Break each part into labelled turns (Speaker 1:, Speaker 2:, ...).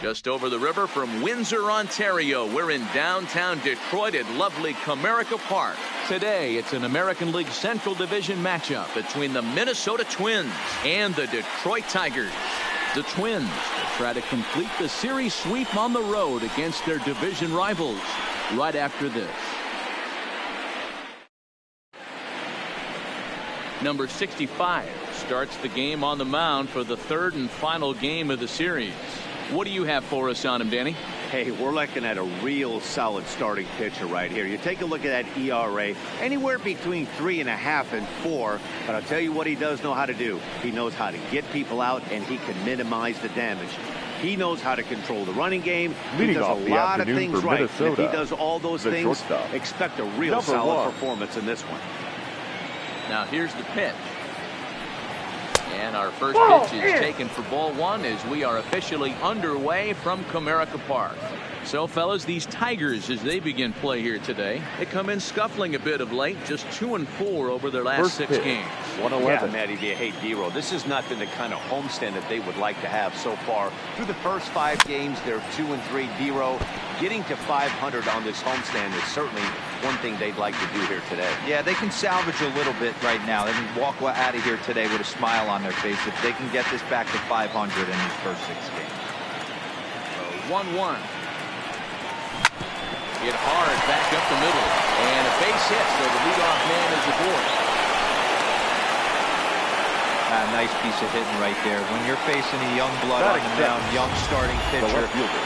Speaker 1: Just over the river from Windsor, Ontario, we're in downtown Detroit at lovely Comerica Park. Today, it's an American League Central Division matchup between the Minnesota Twins and the Detroit Tigers. The Twins will try to complete the series sweep on the road against their division rivals right after this. Number 65 starts the game on the mound for the third and final game of the series. What do you have for us on him, Danny?
Speaker 2: Hey, we're looking at a real solid starting pitcher right here. You take a look at that ERA, anywhere between 3.5 and 4. But I'll tell you what he does know how to do. He knows how to get people out, and he can minimize the damage. He knows how to control the running game. He does a lot of things right. And if he does all those things, expect a real solid performance in this one.
Speaker 1: Now here's the pitch. And our first pitch is taken for ball one as we are officially underway from Comerica Park. So, fellas, these Tigers, as they begin play here today, they come in scuffling a bit of late, just 2-4 over their last 6 games.
Speaker 2: 111. Yeah, Matty, hey, Dero, this has not been the kind of homestand that they would like to have so far. Through the first 5 games, they're 2-3. Dero, getting to 500 on this homestand is certainly one thing they'd like to do here today.
Speaker 3: Yeah, they can salvage a little bit right now. They can walk out of here today with a smile on their face if they can get this back to 500 in these first 6 games.
Speaker 1: So 1-1. Hit hard back up the middle. And a base hit, so the leadoff man is aboard.
Speaker 3: Nice piece of hitting right there. When you're facing a young blood on the mound, young starting pitcher,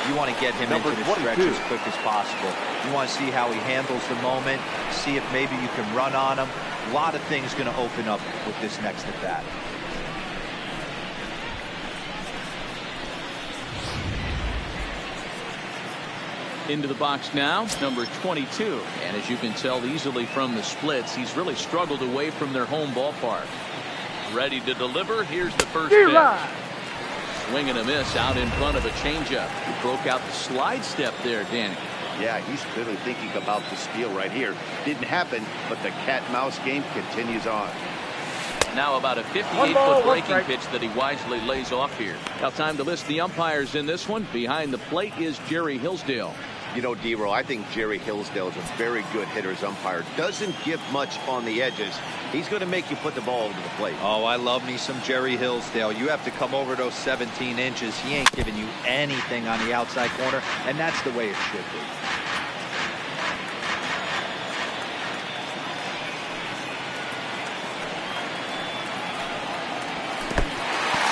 Speaker 3: you want to get him into the stretch as quick as possible. You want to see how he handles the moment, see if maybe you can run on him. A lot of things going to open up with this next at bat.
Speaker 1: Into the box now, number 22. And as you can tell easily from the splits, he's really struggled away from their home ballpark. Ready to deliver. Here's the first pitch. Swing and a miss out in front of a changeup. He broke out the slide step there, Danny.
Speaker 2: Yeah, he's clearly thinking about the steal right here. Didn't happen, but the cat-mouse game continues on.
Speaker 1: Now about a 58-foot breaking pitch that he wisely lays off here. Now time to list the umpires in this one. Behind the plate is Jerry Hillsdale.
Speaker 2: You know, Dero, I think Jerry Hillsdale is a very good hitter's umpire. Doesn't give much on the edges. He's going to make you put the ball over the plate.
Speaker 3: Oh, I love me some Jerry Hillsdale. You have to come over those 17 inches. He ain't giving you anything on the outside corner, and that's the way it should be.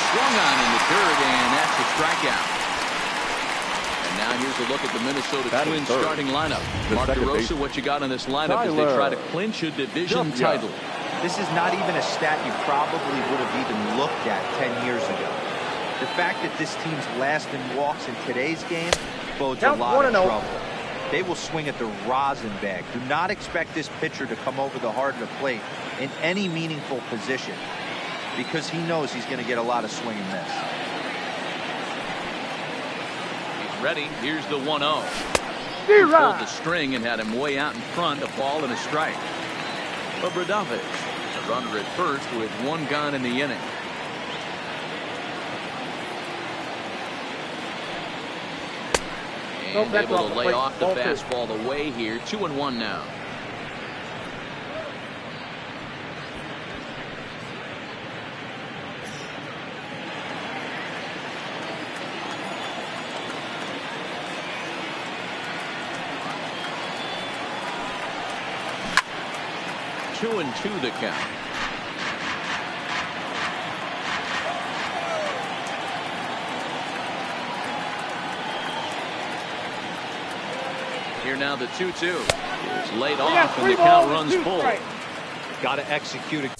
Speaker 1: Swung on in the dirt, and that's a strikeout. Now here's a look at the Minnesota Twins starting lineup. Mark DeRosa, what you got on this lineup as they try to clinch a division title?
Speaker 3: This is not even a stat you probably would have even looked at 10 years ago. The fact that this team's last in walks in today's game bodes a lot of trouble. They will swing at the rosin bag. Do not expect this pitcher to come over the heart of the plate in any meaningful position because he knows he's going to get a lot of swing and miss.
Speaker 1: Ready. Here's the 1-0. He pulled the string and had him way out in front. A ball and a strike. Obradovich, a runner at first with 1 gone in the inning. And able to lay off the fastball away here. 2-1 now. Two and 2 the count. Here now the 2-2. It's laid off and the count runs full.
Speaker 3: Got to execute it.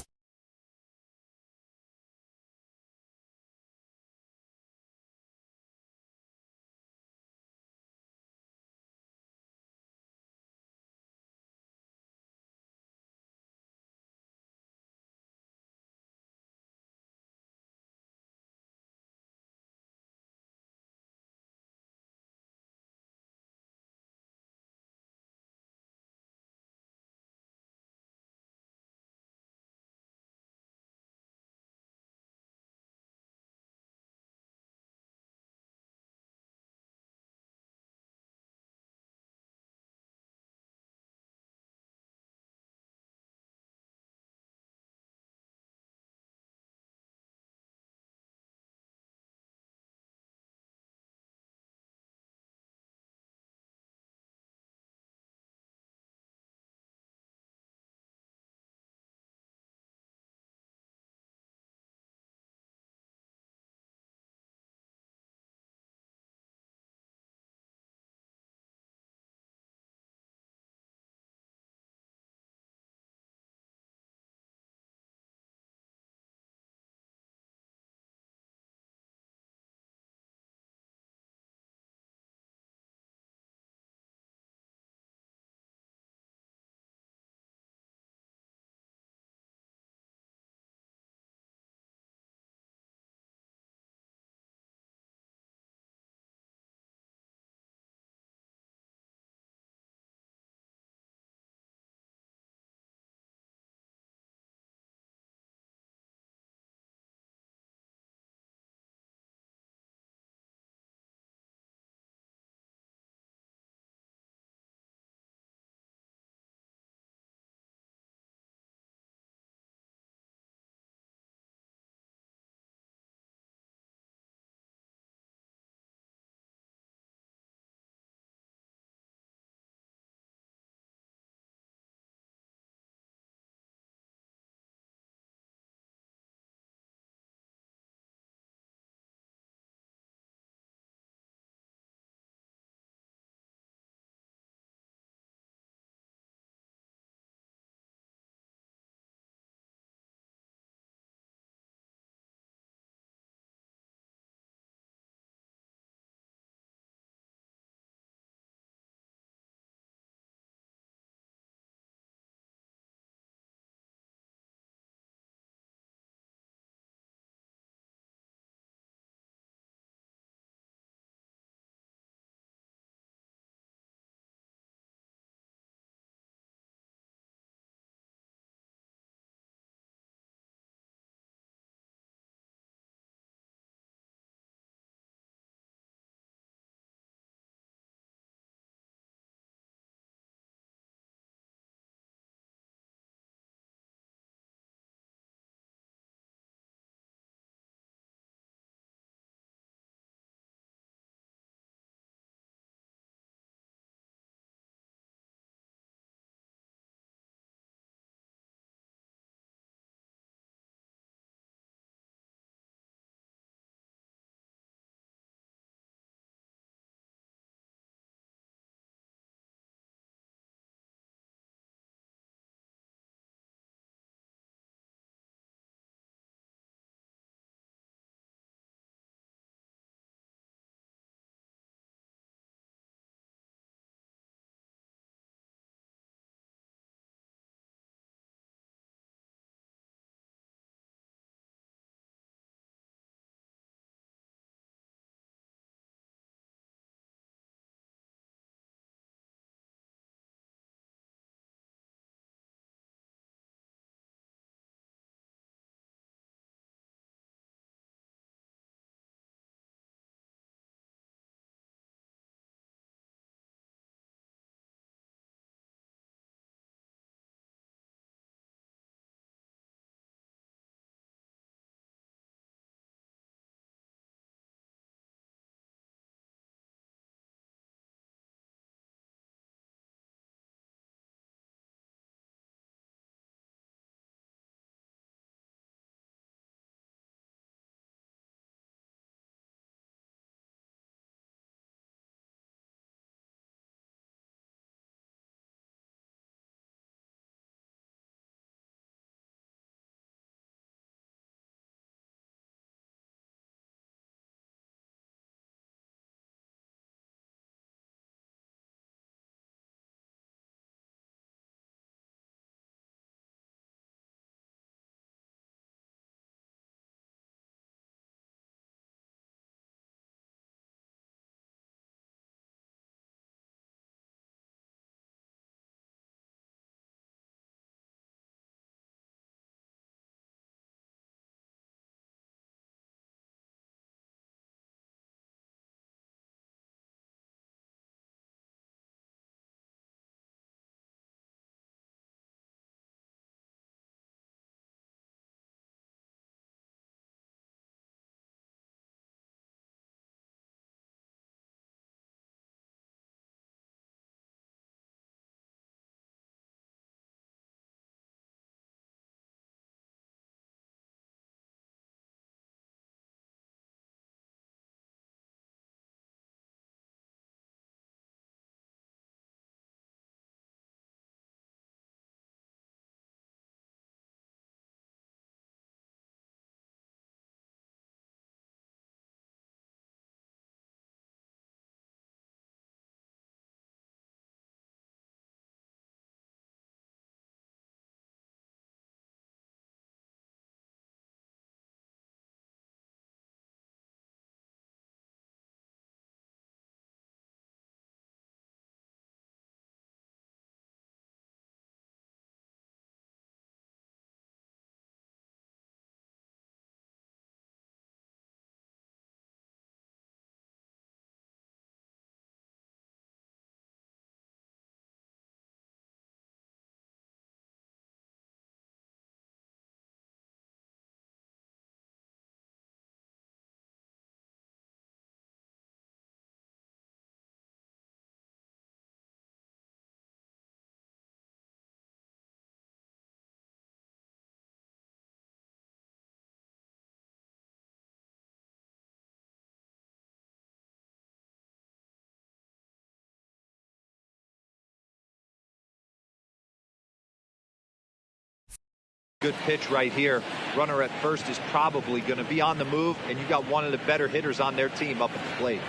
Speaker 3: Good pitch right here. Runner at first is probably going to be on the move, and you got one of the better hitters on their team up at the plate.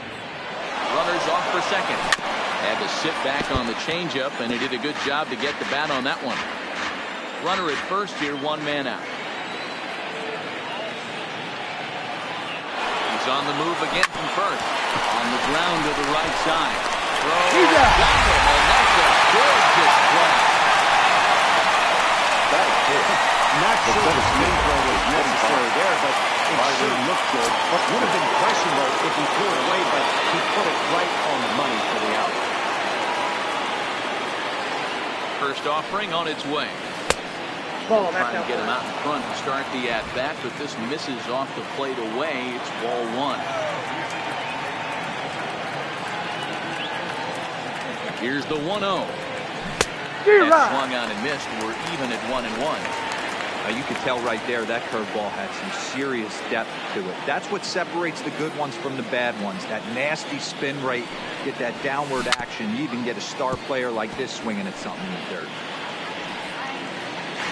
Speaker 1: Runners off for second. Had to sit back on the changeup, and he did a good job to get the bat on that one. Runner at first here, 1 man out. He's on the move again from first. On the ground to the right side. Throw. And that's a gorgeous play.
Speaker 2: Not sure the spin throw was necessary there, but it sure looked good. Would have been questionable if he threw it away, but he put it right on the money for the out.
Speaker 1: First offering on its way. Trying to get him out in front to start the at-bat, but this misses off the plate away. It's ball 1. Here's the 1-0. That swung on and missed. We're even at 1-1.
Speaker 3: You can tell right there that curveball had some serious depth to it. That's what separates the good ones from the bad ones. That nasty spin rate, get that downward action. You even get a star player like this swinging at something in the dirt.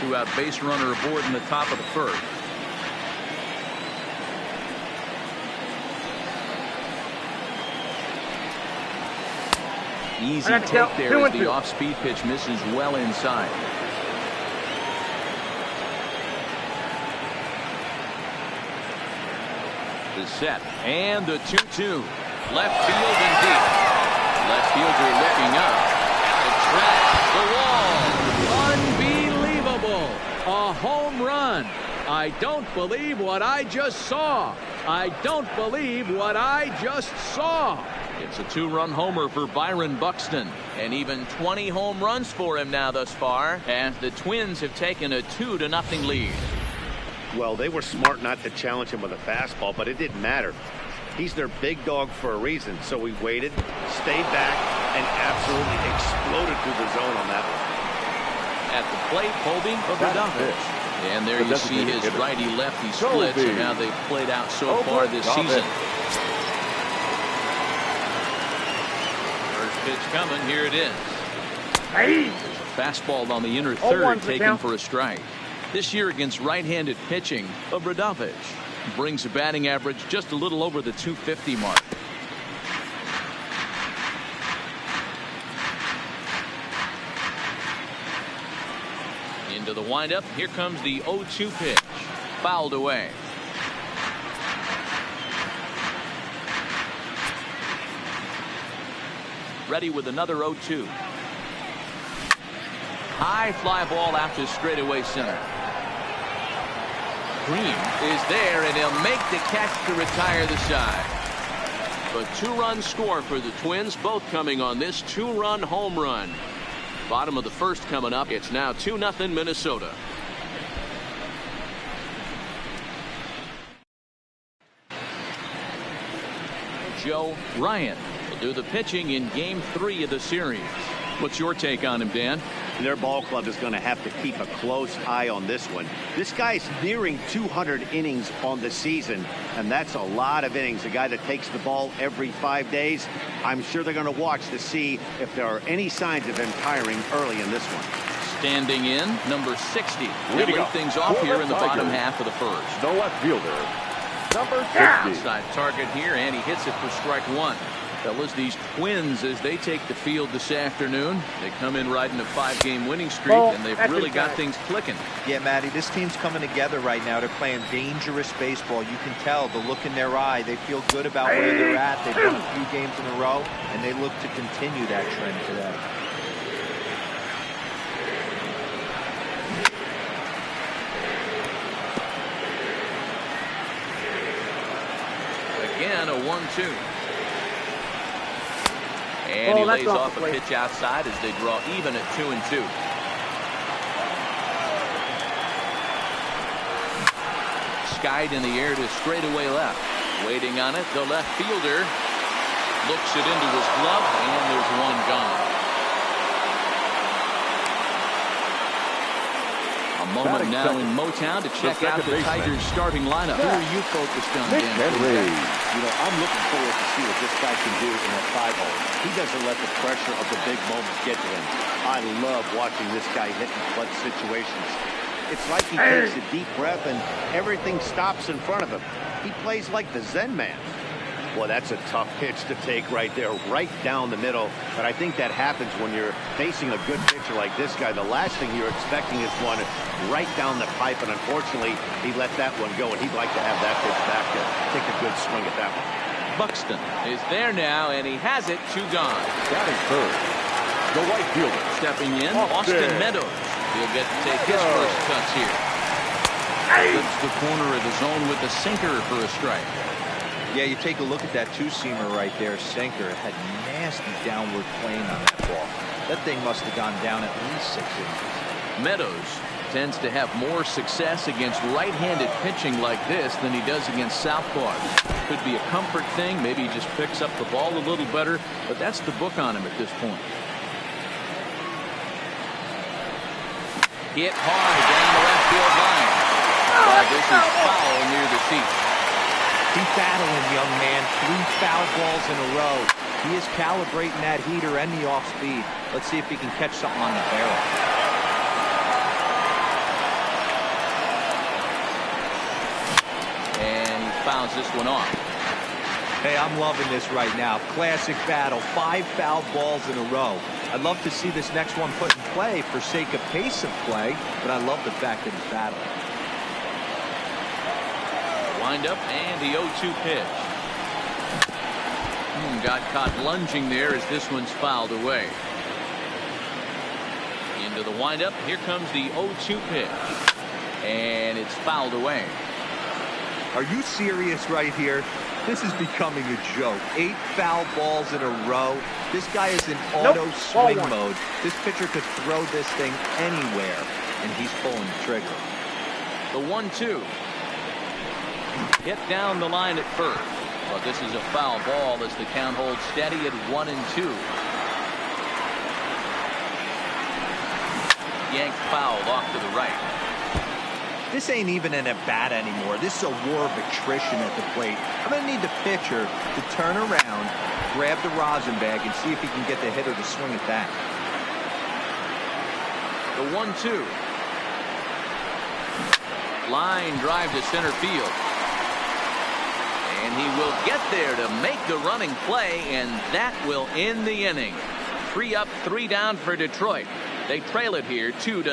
Speaker 1: 2-out base runner aboard in the top of the first. Easy take there as the off-speed pitch misses well inside. The set and the 2-2. Left field and deep. Left fielder looking up. It tracks the wall. Unbelievable. A home run. I don't believe what I just saw. I don't believe what I just saw. It's a 2-run homer for Byron Buxton, and even 20 home runs for him now thus far, as the Twins have taken a 2-0 lead.
Speaker 2: Well, they were smart not to challenge him with a fastball, but it didn't matter. He's their big dog for a reason, so we waited, stayed back, and absolutely exploded through the zone on that one.
Speaker 1: At the plate, Colby Bradovich. And there you see his righty-lefty splits and how they've played out so far this season. First pitch coming, here it is. There's a fastball on the inner third taken for a strike. This year against right-handed pitching, Bradovich brings a batting average just a little over the .250 mark. Into the windup. Here comes the 0-2 pitch. Fouled away. Ready with another 0-2. High fly ball out to straightaway center. Green is there, and he'll make the catch to retire the side. A 2-run score for the Twins, both coming on this 2-run home run. Bottom of the first coming up. It's now 2-0 Minnesota. Joe Ryan will do the pitching in Game 3 of the series. What's your take on him, Dan?
Speaker 2: Their ball club is going to have to keep a close eye on this one. This guy's nearing 200 innings on the season, and that's a lot of innings. A guy that takes the ball every 5 days. I'm sure they're going to watch to see if there are any signs of him tiring early in this one.
Speaker 1: Standing in, number 60. He'll lead things off here in the bottom half of the first.
Speaker 4: The left fielder, number 60.
Speaker 1: Outside target here, and he hits it for strike 1. Fellas, these Twins, as they take the field this afternoon, they come in riding a 5-game winning streak, and they've really got things clicking.
Speaker 3: Yeah, Matty, this team's coming together right now. They're playing dangerous baseball. You can tell the look in their eye. They feel good about where they're at. They've won a few games in a row, and they look to continue that trend today.
Speaker 1: Again, a 1-2. And he lays off a pitch outside as they draw even at 2-2. Skied in the air to straightaway left. Waiting on it, the left fielder looks it into his glove, and there's one gone. A moment now in Motown to check out the Tigers starting lineup. Who are you focused on, Dan?
Speaker 2: You know, I'm looking forward to see what this guy can do in a 5-hole. He doesn't let the pressure of the big moments get to him. I love watching this guy hit in clutch situations. It's like he takes a deep breath and everything stops in front of him. He plays like the Zen man. Well, that's a tough pitch to take right there, right down the middle. But I think that happens when you're facing a good pitcher like this guy. The last thing you're expecting is one right down the pipe, and unfortunately, he let that one go, and he'd like to have that pitch back to take a good swing at that one.
Speaker 1: Buxton is there now, and he has it. 2 gone.
Speaker 4: Batting third, the right fielder.
Speaker 1: Stepping in, Austin Meadows. He'll get to take his first cuts here. Flips the corner of the zone with the sinker for a strike.
Speaker 3: Yeah, you take a look at that two-seamer right there, sinker. It had nasty downward plane on that ball. That thing must have gone down at least 6 inches.
Speaker 1: Meadows tends to have more success against right-handed pitching like this than he does against southpaws. Could be a comfort thing. Maybe he just picks up the ball a little better, but that's the book on him at this point. Hit hard down the left field line. This is foul near the seat.
Speaker 3: Keep battling, young man. 3 foul balls in a row. He is calibrating that heater and the off speed. Let's see if he can catch something on the barrel.
Speaker 1: And he fouls this one off.
Speaker 3: Hey, I'm loving this right now. Classic battle. 5 foul balls in a row. I'd love to see this next one put in play for sake of pace of play, but I love the fact that he's battling.
Speaker 1: Wind up and the 0-2 pitch. Got caught lunging there as this one's fouled away. Into the windup. Here comes the 0-2 pitch. And it's fouled away.
Speaker 3: Are you serious right here? This is becoming a joke. 8 foul balls in a row. This guy is in auto swing mode. This pitcher could throw this thing anywhere, and he's pulling the trigger.
Speaker 1: The 1-2. Hit down the line at first. But this is a foul ball as the count holds steady at 1-2. Yanked fouled off to the right.
Speaker 3: This ain't even an at-bat anymore. This is a war of attrition at the plate. I'm going to need the pitcher to turn around, grab the rosin bag, and see if he can get the hitter to swing at that.
Speaker 1: The 1-2. Line drive to center field. And he will get there to make the running play, and that will end the inning. 3 up, 3 down for Detroit. They trail it here 2-0.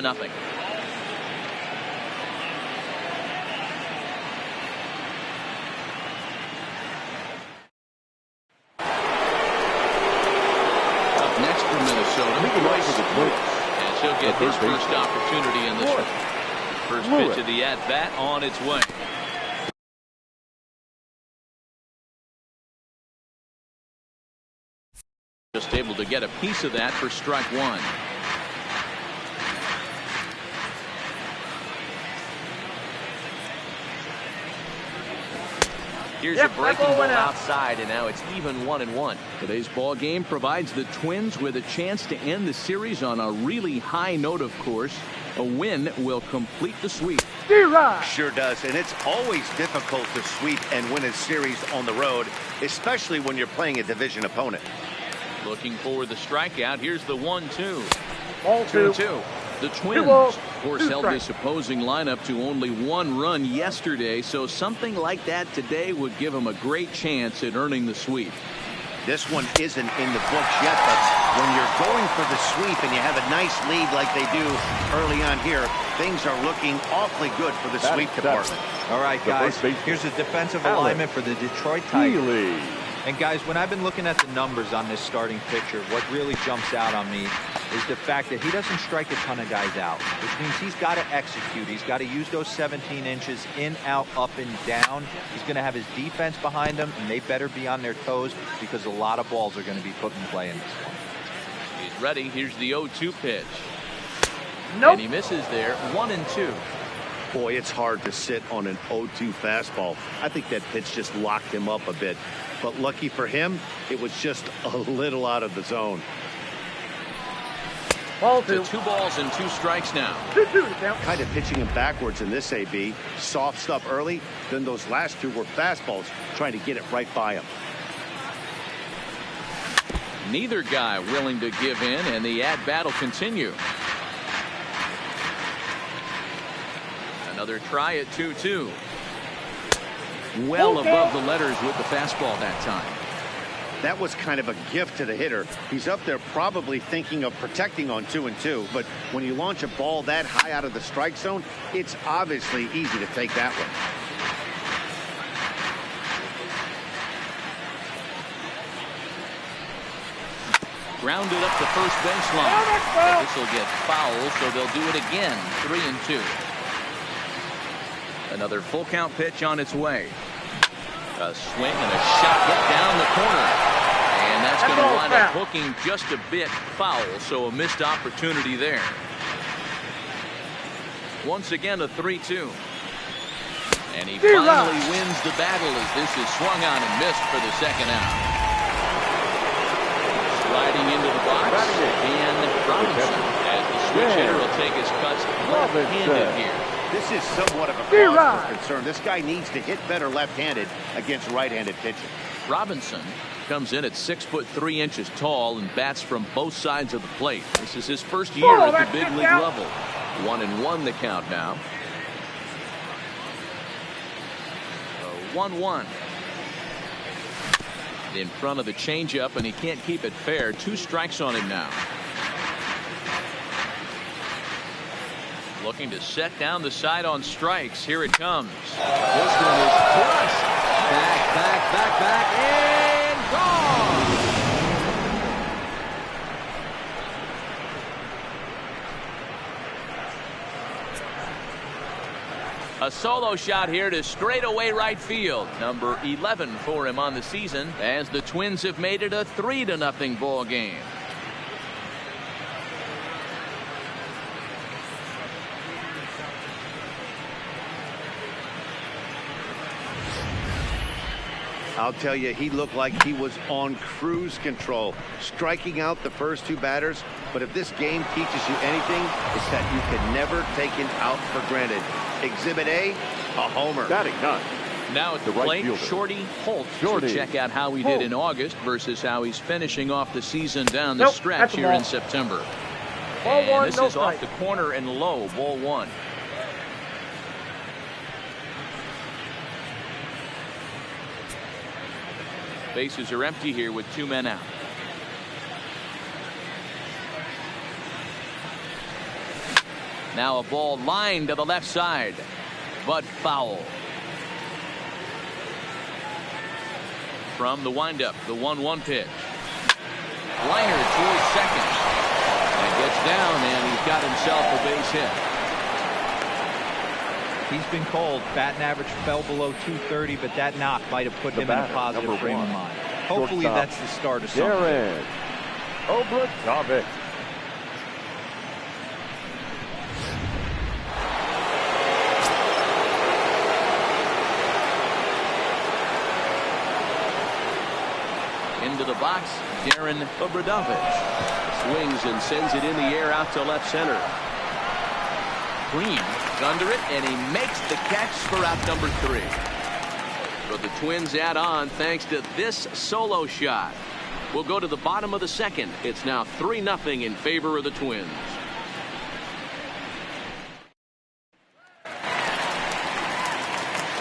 Speaker 1: Up next for Minnesota, Royce, and she'll get his first opportunity in this one. First pitch of the at-bat on its way. Just able to get a piece of that for strike 1. Here's a breaking ball outside, and now it's even 1-1. Today's ball game provides the Twins with a chance to end the series on a really high note, of course. A win will complete the sweep.
Speaker 2: Sure does, and it's always difficult to sweep and win a series on the road, especially when you're playing a division opponent.
Speaker 1: Looking for the strikeout. Here's the 1-2.
Speaker 5: 2-2.
Speaker 1: The Twins, of course, held this opposing lineup to only 1 run yesterday, so something like that today would give them a great chance at earning the sweep.
Speaker 2: This one isn't in the books yet, but when you're going for the sweep and you have a nice lead like they do early on here, things are looking awfully good for the sweep department.
Speaker 3: All right, guys, here's a defensive alignment for the Detroit Tigers. And guys, when I've been looking at the numbers on this starting pitcher, what really jumps out on me is the fact that he doesn't strike a ton of guys out, which means he's got to execute. He's got to use those 17 inches in, out, up, and down. He's going to have his defense behind him, and they better be on their toes because a lot of balls are going to be put in play in this one.
Speaker 1: He's ready. Here's the 0-2 pitch.
Speaker 5: Nope.
Speaker 1: And he misses there. 1-2.
Speaker 2: Boy, it's hard to sit on an 0-2 fastball. I think that pitch just locked him up a bit. But lucky for him, it was just a little out of the zone.
Speaker 5: Ball
Speaker 1: To
Speaker 5: 2.
Speaker 1: 2 balls and 2 strikes now.
Speaker 5: 2-2 to count.
Speaker 2: Kind of pitching him backwards in this AB. Soft stuff early, then those last 2 were fastballs, trying to get it right by him.
Speaker 1: Neither guy willing to give in, and the at-bat will continue. Another try at 2-2. Well above the letters with the fastball that time.
Speaker 2: That was kind of a gift to the hitter. He's up there probably thinking of protecting on 2-2, but when you launch a ball that high out of the strike zone, it's obviously easy to take that one.
Speaker 1: Grounded up the first baseline. This will get foul, so they'll do it again. 3-2. Another full count pitch on its way. A swing and a shot hit down the corner. And that's going to wind up hooking just a bit foul, so a missed opportunity there. Once again, a 3-2. And he finally wins the battle as this is swung on and missed for the second out. Sliding into the box, and Robinson, as the switch hitter will take his cuts left-handed here.
Speaker 2: This is somewhat of a cause for concern. This guy needs to hit better left-handed against right-handed pitching.
Speaker 1: Robinson comes in at 6'3" tall and bats from both sides of the plate. This is his first year at the big league level. 1-1 the count now. 1-1. In front of the changeup, and he can't keep it fair. 2 strikes on him now. Looking to set down the side on strikes. Here it comes. This one is crushed. Back, and gone. A solo shot here to straightaway right field. Number 11 for him on the season, as the Twins have made it a 3-0 ball game.
Speaker 2: I'll tell you, he looked like he was on cruise control, striking out the first 2 batters. But if this game teaches you anything, it's that you can never take an out for granted. Exhibit A, a homer.
Speaker 4: Batting 9.
Speaker 1: Now at the plate, Shorty Holt to check out how he did in August versus how he's finishing off the season down the stretch here in September. And this is off the corner and low, ball 1. Bases are empty here with 2 men out. Now a ball lined to the left side, but foul. From the windup, the 1-1 pitch. Liner towards second. And gets down, and he's got himself a base hit.
Speaker 3: He's been called batting average fell below 230, but that knock might have put him in a positive frame of mind. Hopefully that's the start of something.
Speaker 4: Darren Obradovic.
Speaker 1: Into the box, Darren Obradovic swings and sends it in the air out to left center. Green is under it, and he makes the catch for out number 3. But the Twins add on thanks to this solo shot. We'll go to the bottom of the second. It's now 3-0 in favor of the Twins.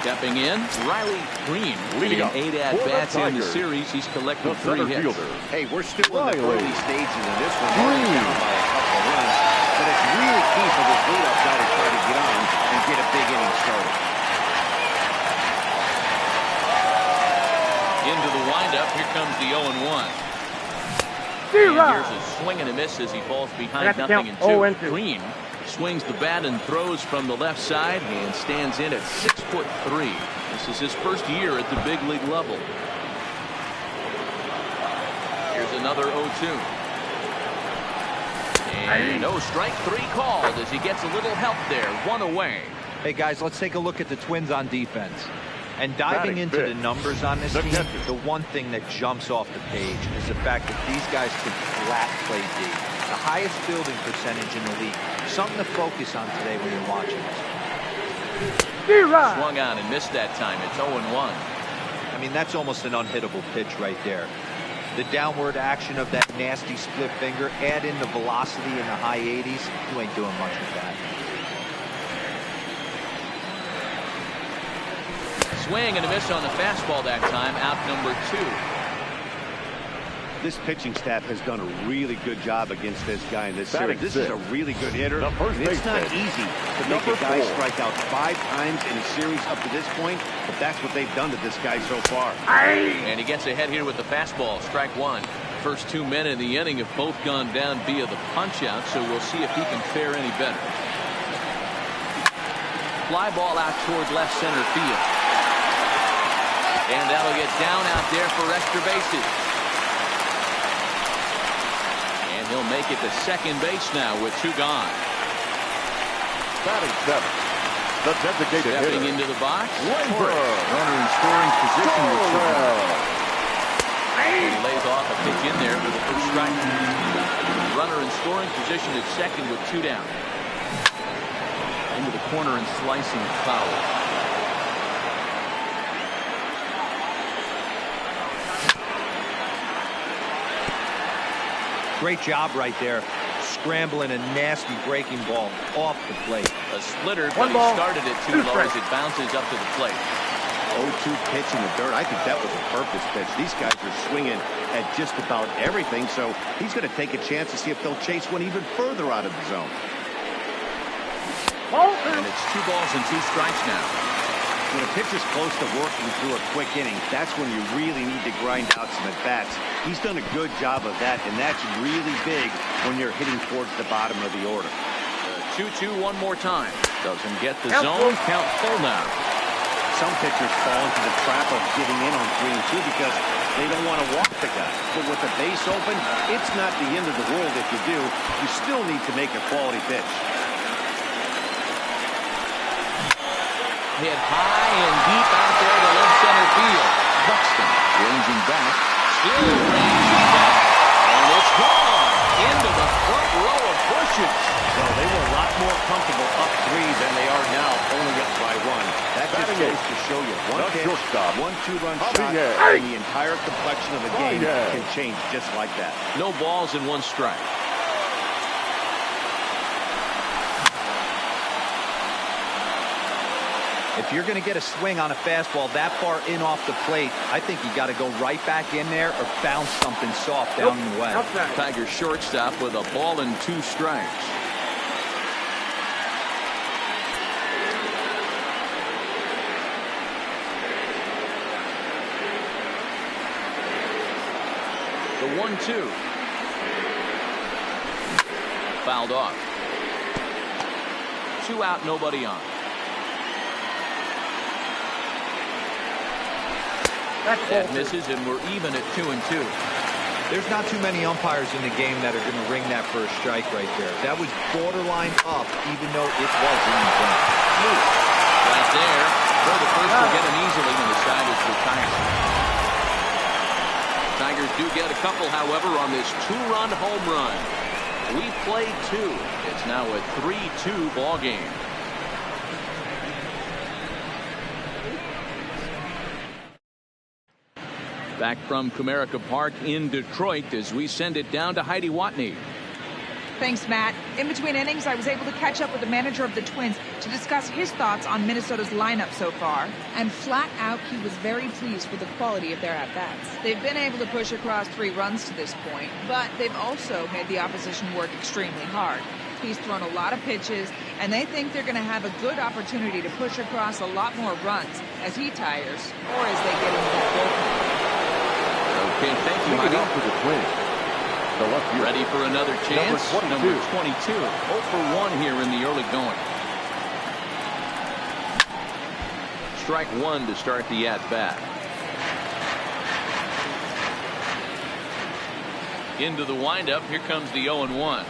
Speaker 1: Stepping in, Riley Green.
Speaker 4: Leading
Speaker 1: in
Speaker 4: up
Speaker 1: 8 at-bats in the series. He's collected 3 hits.
Speaker 4: Fielder.
Speaker 2: Hey, we're still in the early stages of this one. We're down by a couple of runs, but it's really key for this leadoff guy to try to get on and get a big inning started.
Speaker 1: Into the windup, here comes the 0-1. And here's a swing and a miss as he falls behind 0-2. Green swings the bat and throws from the left side and stands in at 6'3". This is his first year at the big league level. Here's another 0-2. And no, strike 3 called as he gets a little help there. 1 away.
Speaker 3: Hey guys, let's take a look at the Twins on defense. And diving into the numbers on this team, the one thing that jumps off the page is the fact that these guys can flat play deep. The highest fielding percentage in the league. Something to focus on today when you're watching this.
Speaker 1: Swung on and missed that time. It's 0-1.
Speaker 3: I mean, that's almost an unhittable pitch right there. The downward action of that nasty split finger, add in the velocity in the high 80s, you ain't doing much with that.
Speaker 1: swing and a miss on the fastball that time. Out number 2.
Speaker 2: This pitching staff has done a really good job against this guy in this
Speaker 4: Batting
Speaker 2: series. This is a really good hitter. It's not easy to make a guy strike out 5 times in a series up to this point, but that's what they've done to this guy so far.
Speaker 1: And he gets ahead here with the fastball. Strike 1. First 2 men in the inning have both gone down via the punch-out, so we'll see if he can fare any better. Fly ball out toward left center field. And that'll get down out there for extra bases. And he'll make it to second base now with 2 gone.
Speaker 4: Batting 7. The designated
Speaker 1: Stepping
Speaker 4: hitter.
Speaker 1: into the box.
Speaker 4: Torres.
Speaker 1: Runner in scoring position with 2 gone. He lays off a pitch in there for the first strike. Runner in scoring position at second with 2 down. Into the corner and slicing foul.
Speaker 3: Great job right there. Scrambling a nasty breaking ball off the plate.
Speaker 1: A splitter, but he started it too low as it bounces up to the plate.
Speaker 2: 0-2 pitch in the dirt. I think that was a purpose pitch. These guys are swinging at just about everything, so he's going to take a chance to see if they'll chase one even further out of the zone.
Speaker 1: And it's 2 balls and 2 strikes now.
Speaker 2: When a pitcher's close to working through a quick inning, that's when you really need to grind out some at-bats. He's done a good job of that, and that's really big when you're hitting towards the bottom of the order.
Speaker 1: 2-2 one more time. Doesn't get the zone. Count full now.
Speaker 2: Some pitchers fall into the trap of getting in on 3-2 because they don't want to walk the guy. But with the base open, it's not the end of the world if you do. You still need to make a quality pitch.
Speaker 1: Hit high and deep out there to left center field. Buxton ranging back. Still ranging back. And it's gone into the front row of bushes.
Speaker 2: Well, they were a lot more comfortable up 3 than they are now, only up by 1. That just goes to show you one pitch, 1 2-run shot, and the entire complexion of the game can change just like that.
Speaker 1: No balls and 1 strike.
Speaker 3: If you're going to get a swing on a fastball that far in off the plate, I think you got to go right back in there or bounce something soft down the way.
Speaker 1: Tigers shortstop with a ball and 2 strikes. The 1-2. Fouled off. 2 out, nobody on. That misses, and we're even at 2-2.
Speaker 3: There's not too many umpires in the game that are going to ring that for a strike right there. That was borderline up, even though it was in the zone.
Speaker 1: Right there. Throw the first will get him easily, and the side is retired. Tigers do get a couple, however, on this 2-run home run. We played 2. It's now a 3-2 ball game. Back from Comerica Park in Detroit as we send it down to Heidi Watney.
Speaker 6: Thanks, Matt. In between innings, I was able to catch up with the manager of the Twins to discuss his thoughts on Minnesota's lineup so far. And flat out, he was very pleased with the quality of their at-bats. They've been able to push across 3 runs to this point, but they've also made the opposition work extremely hard. He's thrown a lot of pitches, and they think they're going to have a good opportunity to push across a lot more runs as he tires or as they get into that bullpen.
Speaker 1: Okay, thank you, Heidi.
Speaker 4: For the Twins.
Speaker 1: Ready for another chance? Number 22. 0 for 1 here in the early going. Strike 1 to start the at-bat. Into the windup. Here comes the 0-1.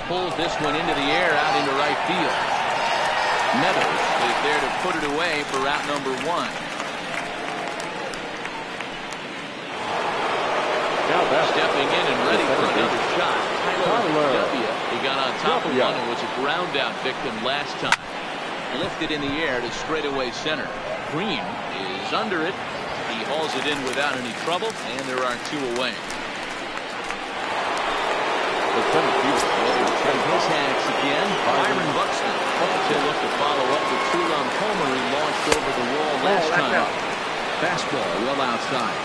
Speaker 1: Pulls this one into the air out into right field. Meadows is there to put it away for out number 1. Stepping in and ready for another shot. Tyler W. He got on top of one and was a ground out victim last time. Lifted in the air to straightaway center. Green is under it. He hauls it in without any trouble, and there are 2 away. Check his hacks again. Byron Buxton. He'll look to follow up with 2 on homer he launched over the wall last time. Fastball well outside.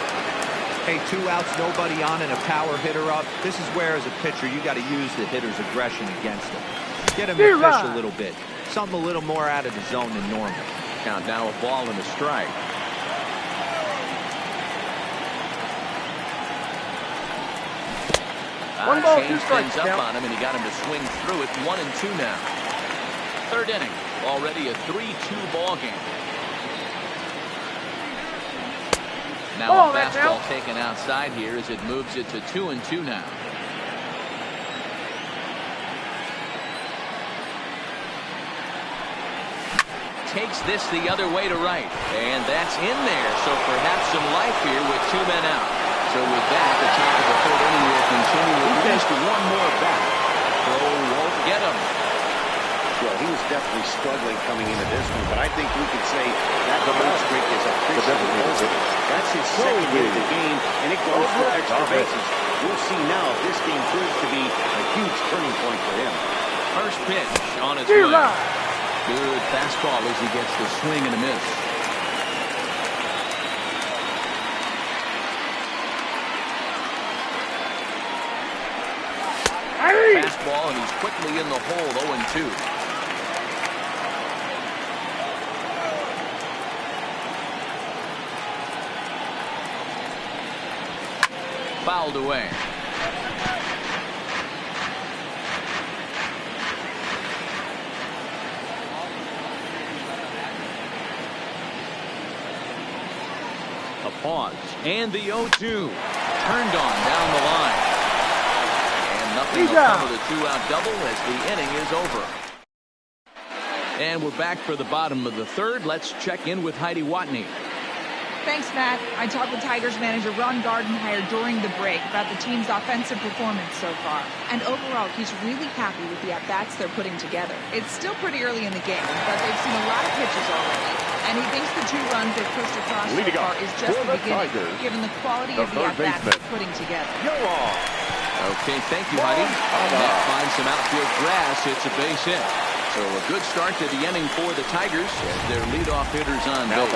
Speaker 3: Hey, 2 outs, nobody on, and a power hitter up. This is where, as a pitcher, you got to use the hitter's aggression against him. Get him to fish a little bit. Something a little more out of the zone than normal.
Speaker 1: Count now a ball and a strike.
Speaker 5: One ball, 2
Speaker 1: Changed
Speaker 5: strikes.
Speaker 1: things up on him, and he got him to swing through it. 1-2 now. Third inning. Already a 3-2 ball game. Now a fastball taken outside here as it moves it to 2-2 now. Takes this the other way to right, and that's in there. So perhaps some life here with 2 men out. So with that, the top of the third inning will continue with just one more bat. Throw won't get him.
Speaker 2: Well, he was definitely struggling coming into this one, but I think we could say that the home streak is officially over. That's his second hit of the game, and it goes for extra bases. We'll see now if this game proves to be a huge turning point for him.
Speaker 1: First pitch on its way. Good fastball as he gets the swing and a miss. Fastball, and he's quickly in the hole. 0-2. Fouled away. A pause, and the 0-2 turned on down the line. And nothing will come of the 2-out double as the inning is over. And we're back for the bottom of the third. Let's check in with Heidi Watney.
Speaker 6: Thanks, Matt. I talked with Tigers manager Ron Gardenhire during the break about the team's offensive performance so far. And overall, he's really happy with the at-bats they're putting together. It's still pretty early in the game, but they've seen a lot of pitches already. And he thinks the 2 runs they've pushed across so far is just the beginning, given the quality of the at-bats they're putting together.
Speaker 1: Okay, thank you, Heidi. That finds some outfield grass. It's a base hit. So a good start to the inning for the Tigers as their leadoff hitters on base.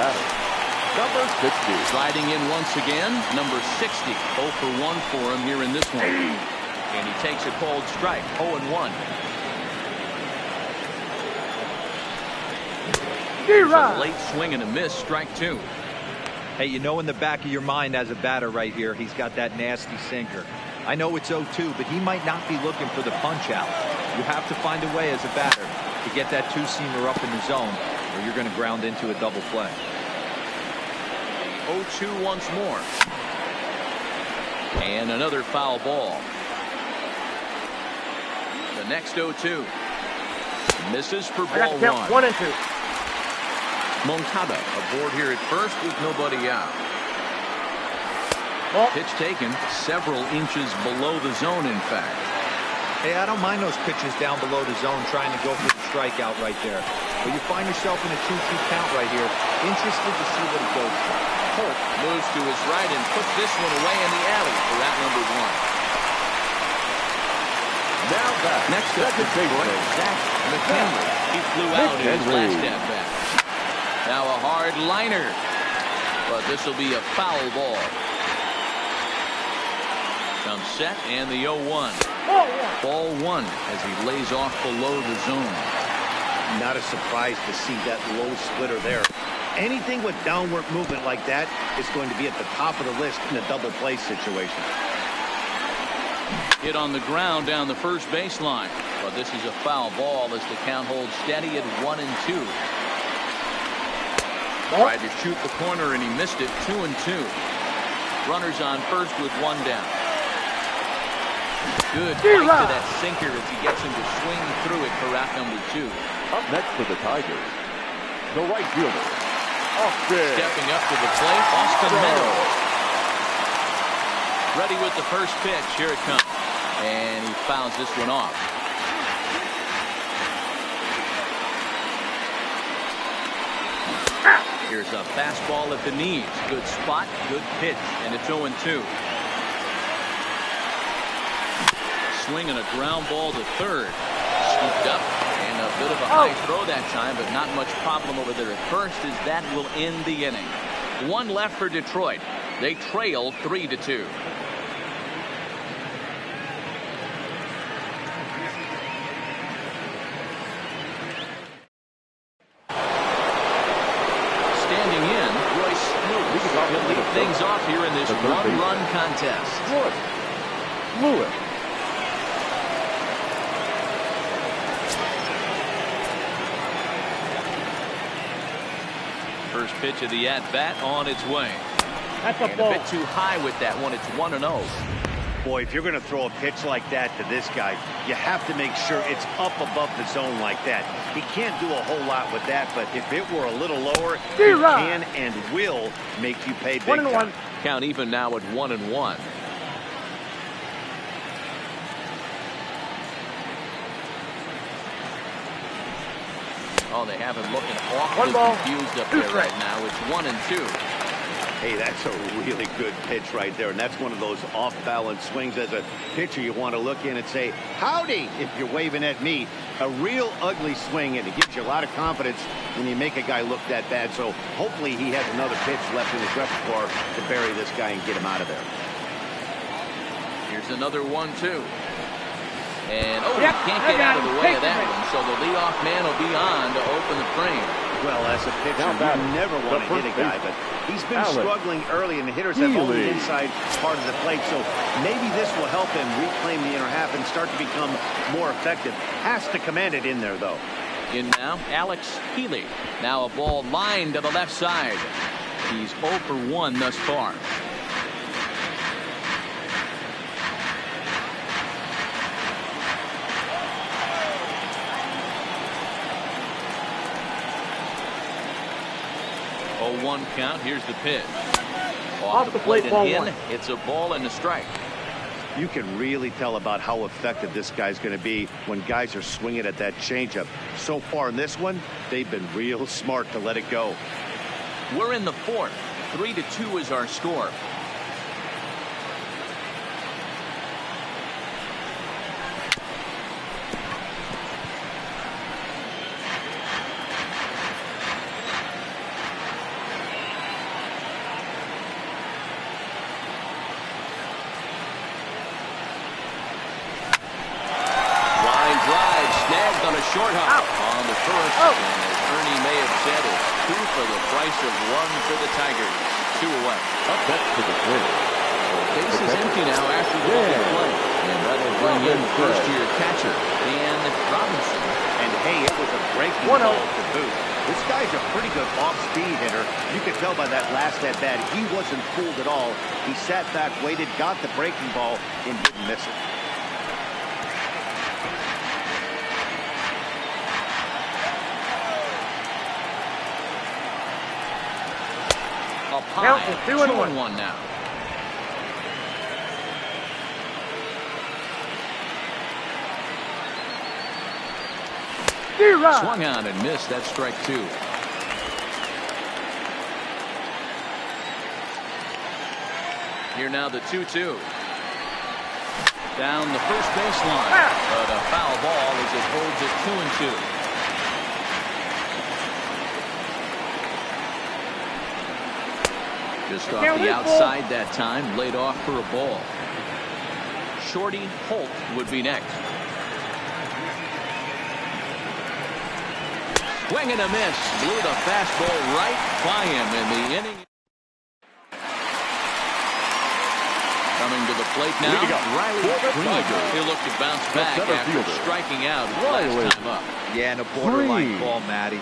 Speaker 4: Number 60.
Speaker 1: Sliding in once again, number 60. 0 for 1 for him here in this one. And he takes a cold strike, 0-1. Here's a late swing and a miss, strike 2.
Speaker 3: Hey, you know in the back of your mind as a batter right here, he's got that nasty sinker. I know it's 0-2, but he might not be looking for the punch out. You have to find a way as a batter to get that 2-seamer up in the zone, or you're going to ground into a double play.
Speaker 1: 0-2 once more. And another foul ball. The next 0-2. Misses for ball 1.
Speaker 5: 1-2.
Speaker 1: Moncada aboard here at first with nobody out. Pitch taken several inches below the zone, in fact.
Speaker 3: Hey, I don't mind those pitches down below the zone trying to go for the strikeout right there. But you find yourself in a 2-2 count right here. Interested to see what he goes for.
Speaker 1: Holt moves to his right and puts this one away in the alley for out number 1.
Speaker 4: Now back.
Speaker 1: Next up, Detroit, Zach McHenry. He flew out in his last at-bat. Now a hard liner, but this will be a foul ball. Comes set and the 0-1. Ball 1 as he lays off below the zone.
Speaker 2: Not a surprise to see that low splitter there. Anything with downward movement like that is going to be at the top of the list in a double play situation.
Speaker 1: Hit on the ground down the first baseline, but this is a foul ball as the count holds steady at 1-2. Tried to shoot the corner and he missed it. 2-2. Runners on first with 1 down. Good fight to that sinker as he gets him to swing through it for out number 2.
Speaker 4: Up next for the Tigers, the right fielder, Austin.
Speaker 1: Stepping up to the plate, Austin Meadows. Ready with the first pitch. Here it comes. And he fouls this one off. Here's a fastball at the knees. Good spot, good pitch, and it's 0-2. Swing and a ground ball to third. Scooped up, and a bit of a high throw that time, but not much problem over there at first, as that will end the inning. One left for Detroit. They trail 3-2. Standing in, Royce Lewis will lead things off here in this one-run contest.
Speaker 4: Lewis.
Speaker 1: First pitch of the at-bat on its way.
Speaker 5: That's a
Speaker 1: And
Speaker 5: ball.
Speaker 1: a bit too high with that one. It's 1-0.
Speaker 2: Boy, if you're going to throw a pitch like that to this guy, you have to make sure it's up above the zone like that. He can't do a whole lot with that, but if it were a little lower, he can and will make you pay big time.
Speaker 5: 1-1.
Speaker 1: Count even now at 1-1. Oh, they have him looking awfully confused up there right now. It's 1-2.
Speaker 2: Hey, that's a really good pitch right there, and that's one of those off-balance swings. As a pitcher, you want to look in and say, howdy, if you're waving at me. A real ugly swing, and it gives you a lot of confidence when you make a guy look that bad. So hopefully he has another pitch left in his repertoire to bury this guy and get him out of there.
Speaker 1: Here's another 1-2. And, oh, he can't get out of the way of that one, so the leadoff man will be on to open the frame.
Speaker 2: Well, as a pitcher, you never want to hit a guy, but he's been struggling early, and the hitters have only the inside part of the plate, so maybe this will help him reclaim the inner half and start to become more effective. Has to command it in there, though.
Speaker 1: In now, Alex Healy. Now a ball lined to the left side. He's 0 for 1 thus far. One count. Here's the pitch. Off the plate and in. It's a ball and a strike.
Speaker 2: You can really tell about how effective this guy's going to be when guys are swinging at that changeup. So far in this one, they've been real smart to let it go.
Speaker 1: We're in the fourth. 3-2 is our score. Short hop on the first, and as Ernie may have said, it's 2 for the price of 1 for the Tigers. 2 away.
Speaker 4: Up next to the Twins.
Speaker 1: Base is empty now after the play, and that'll bring in first-year catcher Dan Robinson.
Speaker 2: And hey, it was a breaking ball to boot. This guy's a pretty good off-speed hitter. You could tell by that last at-bat he wasn't fooled at all. He sat back, waited, got the breaking ball, and didn't miss it.
Speaker 1: Up high, 2-1 now. Swung on and missed. That's strike 2. Here now the 2-2. Down the first baseline, but a foul ball as it holds it 2-2. Just off the outside that time, laid off for a ball. Shorty Holt would be next. Swing and a miss. Blew the fastball right by him in the inning. Coming to the plate now, Riley Green. He'll look to bounce back after striking out last time up.
Speaker 3: Yeah, and a borderline call, Matty.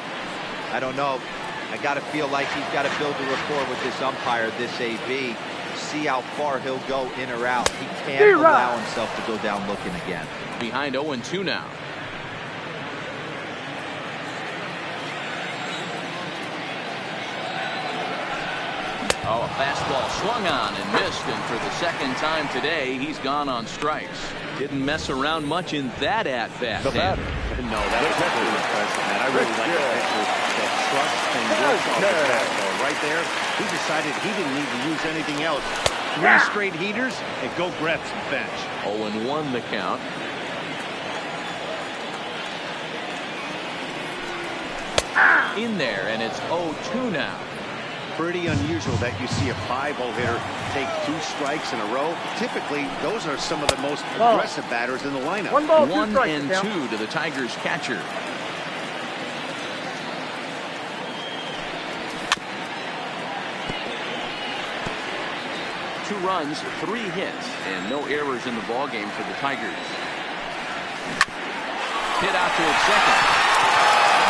Speaker 3: I don't know. I got to feel like he's got to build a rapport with this umpire, this AB. See how far he'll go in or out. He can't allow himself to go down looking again.
Speaker 1: Behind 0-2 now. Oh, a fastball swung on and missed, and for the second time today, he's gone on strikes. Didn't mess around much in that at-bat.
Speaker 2: No, that was really impressive, man. I really like the pitcher that trusts and works off his fastball. Right there, he decided he didn't need to use anything else. 3 straight heaters and go grab some bench.
Speaker 1: 0-1 the count. In there, and it's 0-2 now.
Speaker 2: Pretty unusual that you see a 5-hole hitter take 2 strikes in a row. Typically, those are some of the most aggressive batters in the lineup.
Speaker 5: 1 ball, 2
Speaker 1: 1
Speaker 5: strikes.
Speaker 1: and 2 to the Tigers catcher. Two runs, 3 hits, and no errors in the ballgame for the Tigers. Hit out towards second.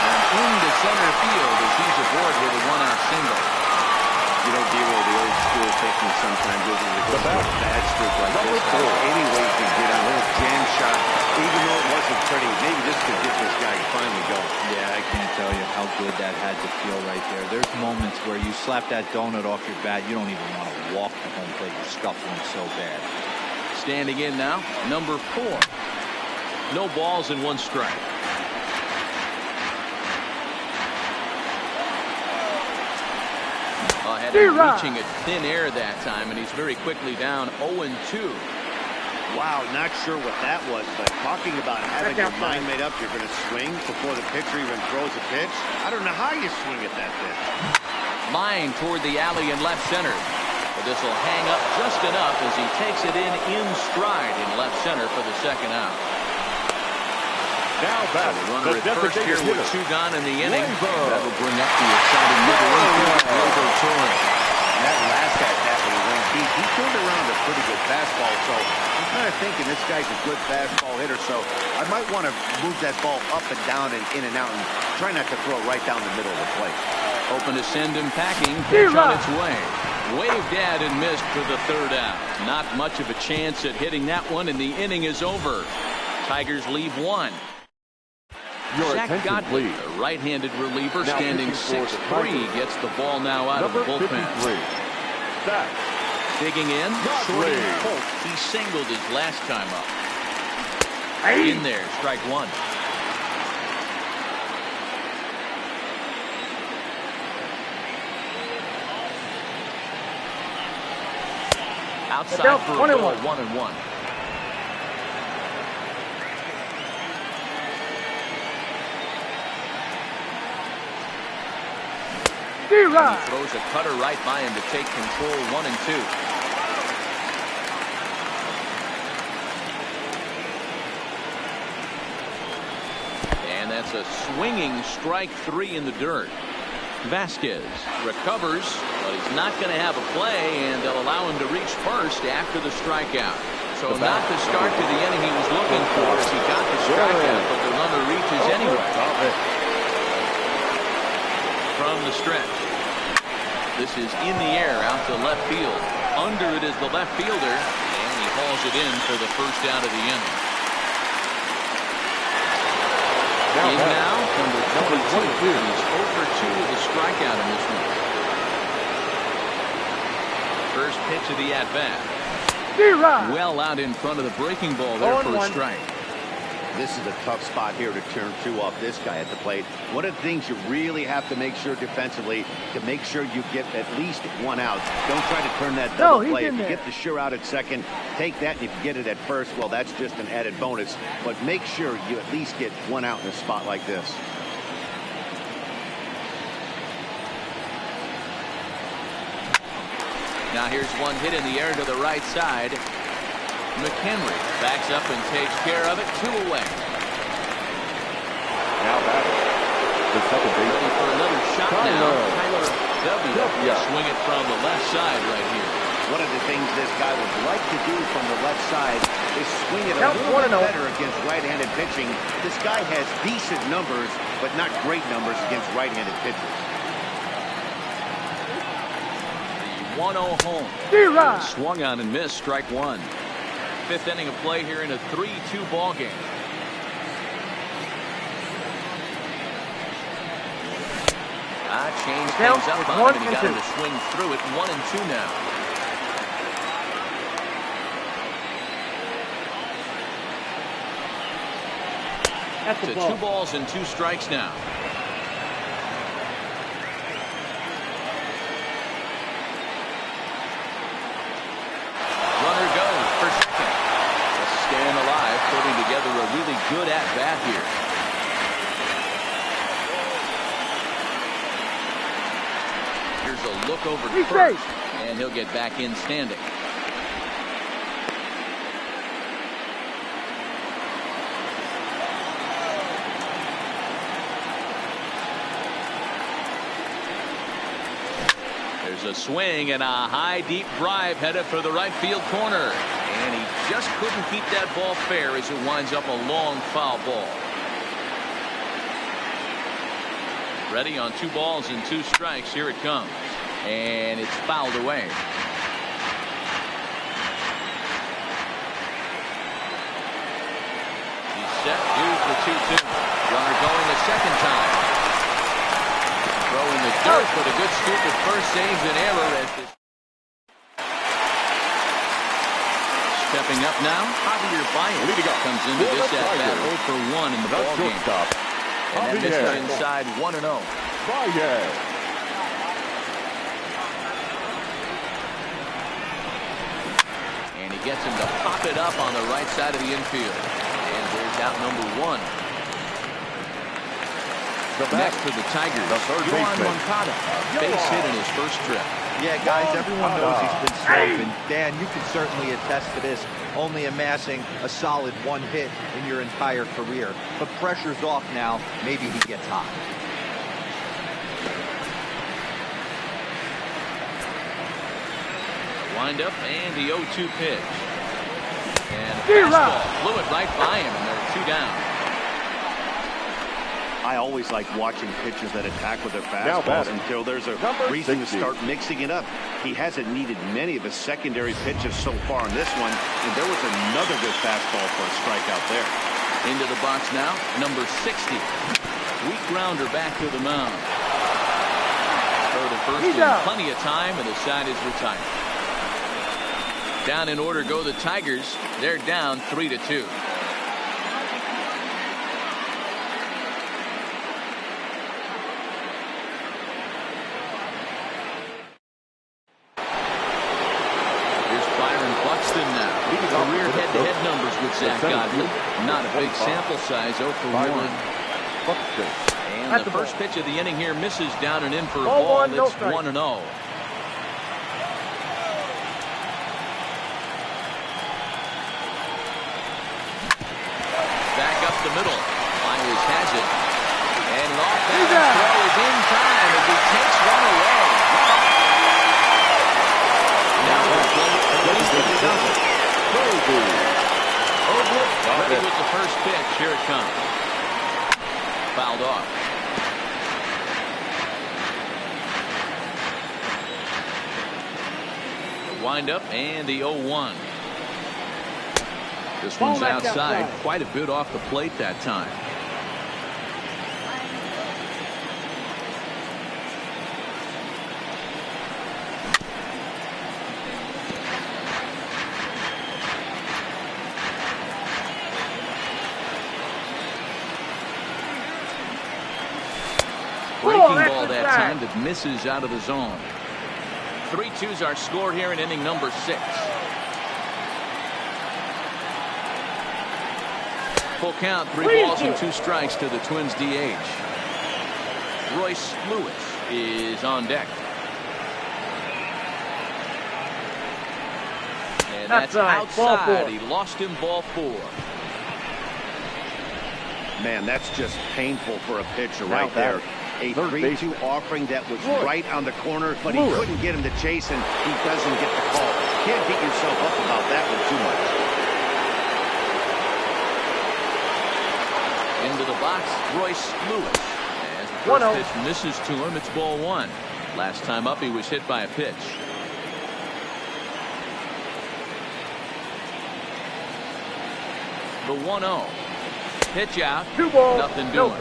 Speaker 1: And into center field as he's aboard with a 1-out single.
Speaker 2: You know, Dero, the old school pitching sometimes goes into a bad streak like this. Any way you can get a little jam shot, even though it wasn't pretty. Maybe this could get this guy finally going.
Speaker 3: Yeah, I can't tell you how good that had to feel right there. There's moments where you slap that donut off your bat, you don't even want to walk to home plate. You're scuffling so bad.
Speaker 1: Standing in now, number 4. No balls and 1 strike. Reaching at thin air that time, and he's very quickly down 0-2.
Speaker 2: Wow, not sure what that was, but talking about having your mind made up, you're going to swing before the pitcher even throws a pitch. I don't know how you swing at that pitch.
Speaker 1: Line toward the alley in left center. But this will hang up just enough as he takes it in stride in left center for the 2nd out.
Speaker 4: Now back,
Speaker 1: the runner at first here with 2 gone in the inning.
Speaker 4: Gleyber.
Speaker 1: That'll bring up the exciting middle infield, Gleyber Torres.
Speaker 2: That last at bat when he went deep, he turned around a pretty good fastball. So I'm kind of thinking this guy's a good fastball hitter. So I might want to move that ball up and down and in and out and try not to throw it right down the middle of the plate.
Speaker 1: Hoping to send him packing. Pitch on its way. Waved at and missed for the 3rd out. Not much of a chance at hitting that one, and the inning is over. Tigers leave 1.
Speaker 4: Your
Speaker 1: Zach
Speaker 4: attention,
Speaker 1: Godley,
Speaker 4: please.
Speaker 1: the right-handed reliever,
Speaker 4: Now
Speaker 1: standing 6'3", gets the ball now out
Speaker 4: Number
Speaker 1: of the bullpen.
Speaker 4: 53. Zach
Speaker 1: Digging in,
Speaker 4: Godley.
Speaker 1: shorty Holt. He singled his last time up. In there, strike 1. Outside for a ball, 1-1. He throws a cutter right by him to take control, 1-2. And that's a swinging strike 3 in the dirt. Vasquez recovers, but he's not going to have a play, and they'll allow him to reach first after the strikeout. So not the start to the inning he was looking for as he got the strikeout, but the runner reaches anyway. From the stretch. This is in the air out to left field. Under it is the left fielder, and he hauls it in for the 1st out of the inning. In now, number 22. He's over 2 with a strikeout in this one. First pitch of the at-bat. Well out in front of the breaking ball there for a strike.
Speaker 2: This is a tough spot here to turn 2 off this guy at the plate. One of the things you really have to make sure defensively to make sure you get at least 1 out. Don't try to turn that double play. If you get the sure out at second, take that, and if you get it at first, well, that's just an added bonus. But make sure you at least get 1 out in a spot like this.
Speaker 1: Now here's one hit in the air to the right side. McHenry backs up and takes care of it. 2 away.
Speaker 4: Now back. The second base.
Speaker 1: Ready for another shot now. Tyler W. Swing it from the left side right here.
Speaker 2: One of the things this guy would like to do from the left side is swing it a little bit better against right-handed pitching. This guy has decent numbers, but not great numbers against right-handed pitchers.
Speaker 1: 1-0 home. Swung on and missed, strike 1. 5th inning of play here in a 3-2 ball game. Changed things up on him, and he got him to swing through it. 1-2 now. To 2 balls and 2 strikes now. Putting together a really good at-bat here. There's a look over
Speaker 5: He's
Speaker 1: first,
Speaker 5: safe.
Speaker 1: and he'll get back in standing. There's a swing and a high, deep drive headed for the right field corner. And he just couldn't keep that ball fair as it winds up a long foul ball. Ready on 2 balls and 2 strikes. Here it comes. And it's fouled away. He's set. Here's the 2-2. Runner going a second time. Throwing the dirt, but a good scoop at first, saves an error as this. Stepping up now, Javier Baez comes into this at bat 0 for 1 in the ballgame. And that misses inside 1-0.
Speaker 4: Baez.
Speaker 1: And he gets him to pop it up on the right side of the infield. And there's out number 1. Next for the Tigers, Yohan Moncada, base hit in his first trip.
Speaker 3: Yeah, guys, everyone knows he's been slow. And Dan, you can certainly attest to this, only amassing a solid 1 hit in your entire career. But pressure's off now. Maybe he gets hot.
Speaker 1: Wind up and the 0-2 pitch. And a fastball flew it right by him, and they're 2 down.
Speaker 2: I always like watching pitchers that attack with their fastballs until there's a reason to start mixing it up. He hasn't needed many of his secondary pitches so far in this one, and there was another good fastball for a strikeout there.
Speaker 1: Into the box now, number 60. Weak grounder back to the mound. Throw to first in plenty of time, and the side is retired. Down in order go the Tigers. They're down 3-2. Career head-to-head numbers with Zach Godley. Not a big sample size, 0 for 1. And the first pitch of the inning here misses down and in for a ball. It's 1-0. Back up the middle. Baez has it. And an off-balance throw is in time as he takes one away. Now we're playing for the double. Ready with the first pitch. Here it comes. Fouled off. The wind up and the 0-1. This one's outside. Quite a bit off the plate that time. Breaking ball that time that misses out of the zone. 3-2's our score here in inning number 6. Full count, 3 balls and 2 strikes to the Twins DH. Royce Lewis is on deck. And that's outside. He lost him, ball 4.
Speaker 2: Man, that's just painful for a pitcher right there. A 3-2 offering that was right on the corner, but he couldn't get him to chase, and he doesn't get the call. Can't beat yourself up about that one too much.
Speaker 1: Into the box, Royce Lewis. As the first pitch misses to him, it's ball 1. Last time up, he was hit by a pitch. The 1-0. Pitch out.
Speaker 5: 2 balls.
Speaker 1: Nothing doing.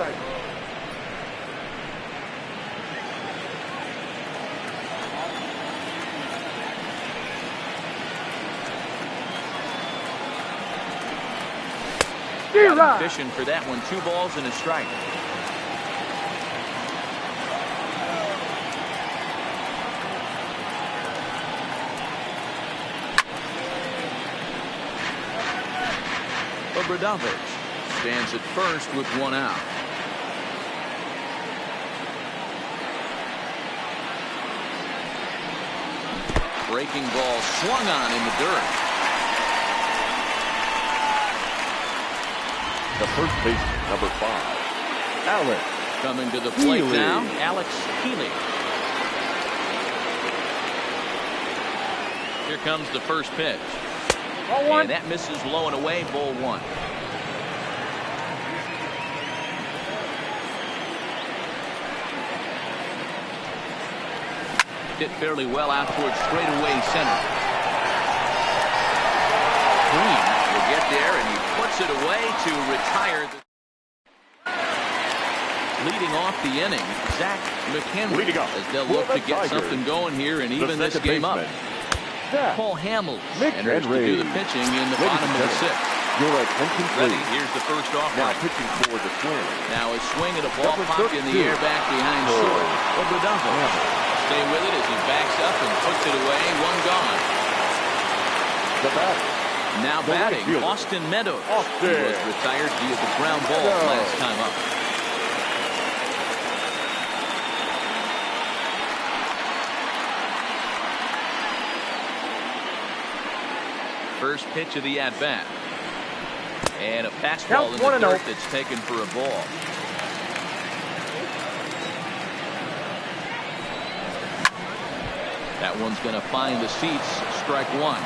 Speaker 1: Fishing for that one. 2 balls and a strike. Obradovich stands at first with 1 out. breaking ball swung on in the dirt.
Speaker 4: The first baseman, number 5, Alex.
Speaker 1: Coming to the plate
Speaker 4: Healy.
Speaker 1: now, Alex Healy. Here comes the first pitch.
Speaker 5: Ball 1.
Speaker 1: And that misses low and away, ball 1. Hit fairly well out towards straightaway center. Green will get there, and he puts it away to retire. Leading off the inning, Zach McHenry,
Speaker 4: Leading up
Speaker 1: as they'll
Speaker 4: for
Speaker 1: look
Speaker 4: the
Speaker 1: to get
Speaker 4: Tigers,
Speaker 1: something going here and
Speaker 4: the
Speaker 1: even this
Speaker 4: second
Speaker 1: game up.
Speaker 4: baseman, Zach
Speaker 1: Paul Hamels
Speaker 4: McHenry.
Speaker 1: enters to do the pitching in the
Speaker 4: Ladies
Speaker 1: bottom
Speaker 4: and
Speaker 1: of the
Speaker 4: gentlemen,
Speaker 1: 6th.
Speaker 4: Your attention,
Speaker 1: Ready,
Speaker 4: please.
Speaker 1: here's the first offering.
Speaker 4: Now pitching for the Twins.
Speaker 1: Now a swing at a ball
Speaker 4: Number
Speaker 1: popped in the
Speaker 4: 32.
Speaker 1: air back behind short. Obradovich. Stay with it as he backs up and puts it away. One gone.
Speaker 4: The bat.
Speaker 1: Now
Speaker 4: The right
Speaker 1: batting,
Speaker 4: fielder.
Speaker 1: Austin Meadows.
Speaker 4: Austin.
Speaker 1: He was retired via the ground ball
Speaker 4: Meadows.
Speaker 1: last time up. First pitch of the at-bat. And a fastball in the
Speaker 5: 1-0.
Speaker 1: dirt that's taken for a ball. That one's going to find the seats. Strike 1.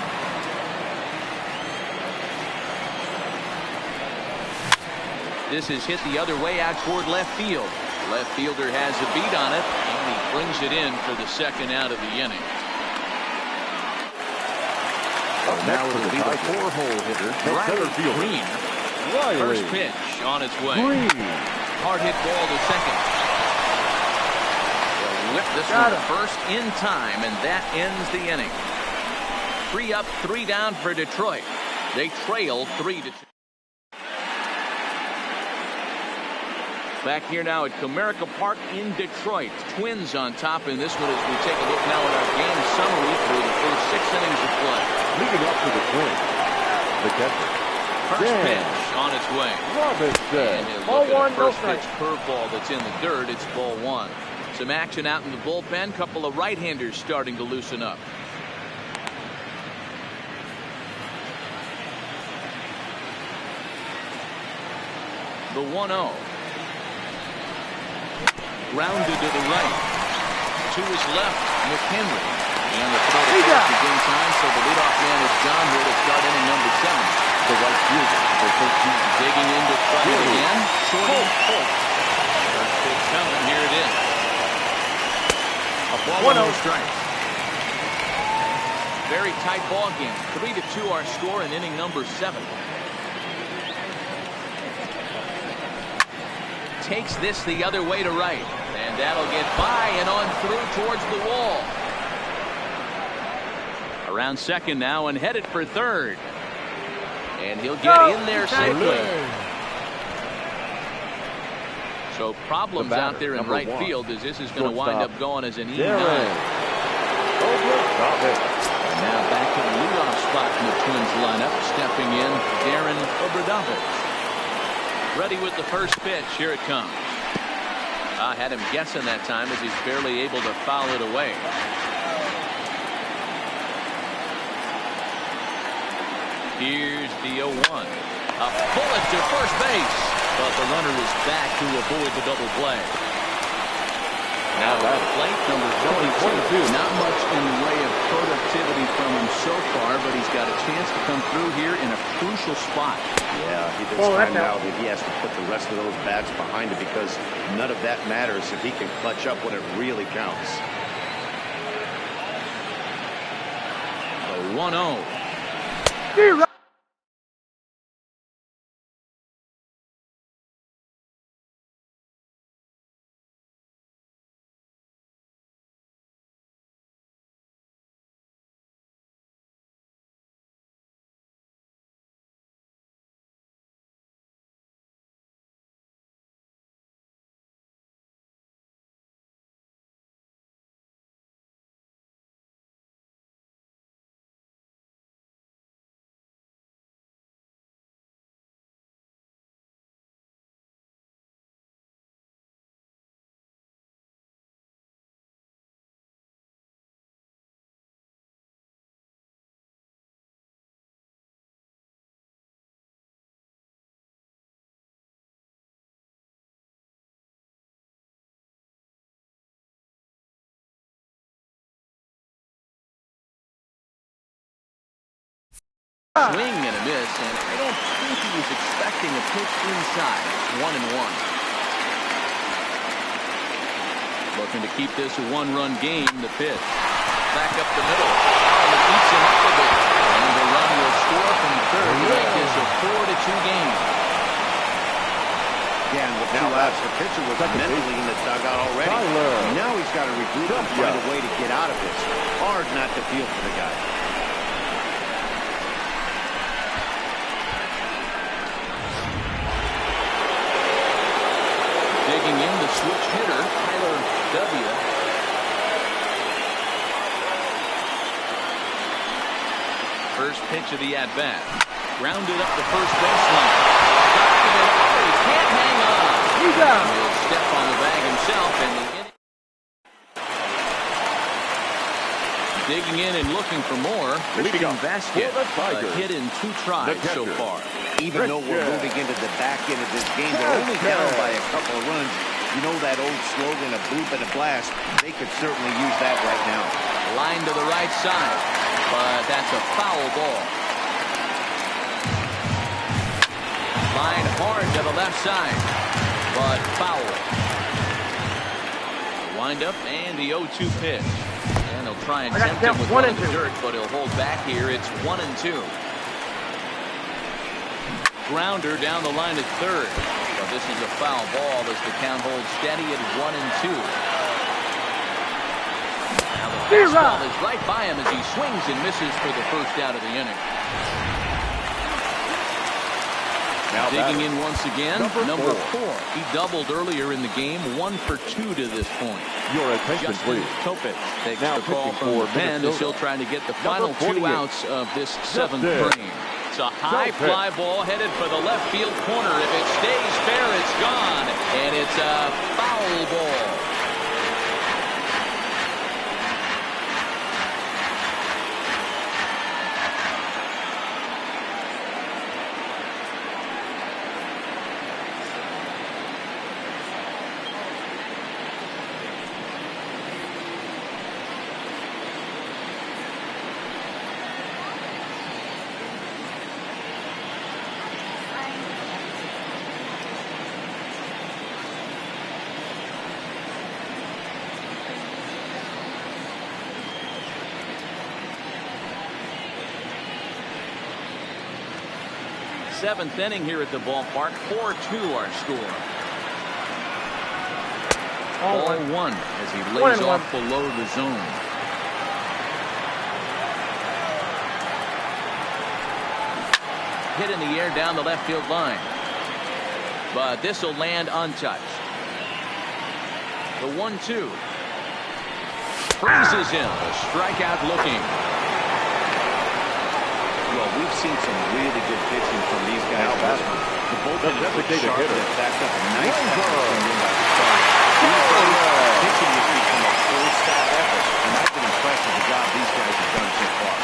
Speaker 1: This is hit the other way out toward left field. Left fielder has a beat on it, and he brings it in for the second out of the inning. Now
Speaker 4: Next for
Speaker 1: it'll
Speaker 4: the
Speaker 1: be the
Speaker 4: Tigers,
Speaker 1: 4-hole hitter,
Speaker 4: the
Speaker 1: Riley
Speaker 4: center fielder,
Speaker 1: Green.
Speaker 4: Riley
Speaker 1: First pitch on its way.
Speaker 4: Green.
Speaker 1: Hard hit ball to second. They'll whip this
Speaker 5: Got
Speaker 1: one
Speaker 5: him.
Speaker 1: first in time, and that ends the inning. 3 up, 3 down for Detroit. They trail 3-2. Back here now at Comerica Park in Detroit. Twins on top in this one as we take a look now at our game summary through the first 6 innings of play.
Speaker 4: Leading up for the Twins. The catcher,
Speaker 1: First
Speaker 4: Dan
Speaker 1: pitch on its way.
Speaker 4: Robinson.
Speaker 1: And he'll
Speaker 5: Ball
Speaker 1: look at
Speaker 5: 1,
Speaker 1: a
Speaker 5: no
Speaker 1: first pitch
Speaker 5: strike.
Speaker 1: curveball that's in the dirt. It's ball 1. Some action out in the bullpen. Couple of right-handers starting to loosen up. The 1-0. Grounded to the right. To his left, McHenry. And the throw to first is in time, so the leadoff man is John here to start inning number 7.
Speaker 4: The right fielder, the 13th.
Speaker 1: Digging in to try it
Speaker 4: Healy.
Speaker 1: again. Shorty. First pitch coming. Here it is. A ball
Speaker 5: 1-0.
Speaker 1: no strikes. Very tight ball game. 3-2 our score in inning number 7. Takes this the other way to right. And that'll get by and on through towards the wall. Around second now and headed for third. And he'll get in there safely. So problems
Speaker 4: The batter,
Speaker 1: out there in
Speaker 4: number
Speaker 1: right
Speaker 4: 1.
Speaker 1: field as this is going to wind
Speaker 4: Shortstop,
Speaker 1: up going as an E9.
Speaker 4: Darren Obradovich.
Speaker 1: And now back to the leadoff spot in the Twins lineup. Stepping in, Darren Obradovich. Ready with the first pitch. Here it comes. I had him guessing that time as he's barely able to foul it away. Here's the 0-1. A bullet to first base. But the runner is back to avoid the double play. Now at the plate, number 22. Not much in the way of productivity from him so far, but he's got a chance to come through here in a crucial spot.
Speaker 2: Yeah, this
Speaker 5: Oh,
Speaker 2: time
Speaker 5: that
Speaker 2: now he has to put the rest of those bats behind him because none of that matters if he can clutch up when it really counts.
Speaker 1: The 1-0.
Speaker 5: Zero.
Speaker 1: Swing and a miss, and I don't think he was expecting a pitch inside. 1-1. Looking to keep this a one-run game. The pitch. Back up the middle. Oh, it eats him up a bit. And the run will score from third to make this a 4-2 game.
Speaker 2: Yeah, and with 2 outs, the pitcher was mentally in the dugout already. Now he's got to regroup and find a way to get out of this. Hard not to feel for the guy.
Speaker 1: Digging in, the switch hitter, Tyler W. First pitch of the at-bat. Grounded up the first baseline. He can't hang on.
Speaker 5: He's out.
Speaker 1: He'll step on the bag himself, and the inning. Digging in and looking for more. Christian Vasquez, a hit in 2 tries so far.
Speaker 2: Even though we're moving into the back end of this game, they're only down by a couple of runs. You know that old slogan, a bloop and a blast. They could certainly use that right now.
Speaker 1: Line to the right side, but that's a foul ball. Line hard to the left side, but foul. Wind up and the 0-2 pitch. And they'll try and tempt him with one in the dirt, but he'll hold back here. It's 1-2. Grounder down the line at third. So this is a foul ball as the count holds steady at 1-2. Now the fastball is right by him as he swings and misses for the first out of the inning. Now digging in once again, number 4. He doubled earlier in the game, 1 for 2 to this point.
Speaker 4: Your attention, please.
Speaker 1: Topich takes
Speaker 4: now
Speaker 1: the call from the pen as he'll try to get the final 2 outs of this 7th frame. It's a high fly ball headed for the left field corner. If it stays fair, it's gone, and it's a foul ball. Seventh inning here at the ballpark. 4-2 our score. Ball 1 as he lays off below the zone. Hit in the air down the left field line. But this will land untouched. The 1-2. Freezes him. A strikeout looking.
Speaker 2: Well, we've seen some really good pitching from these guys. The bullpen has been sharp and backed up a nice pitching has become a full staff effort, and I've been impressed with the job these guys have done so far.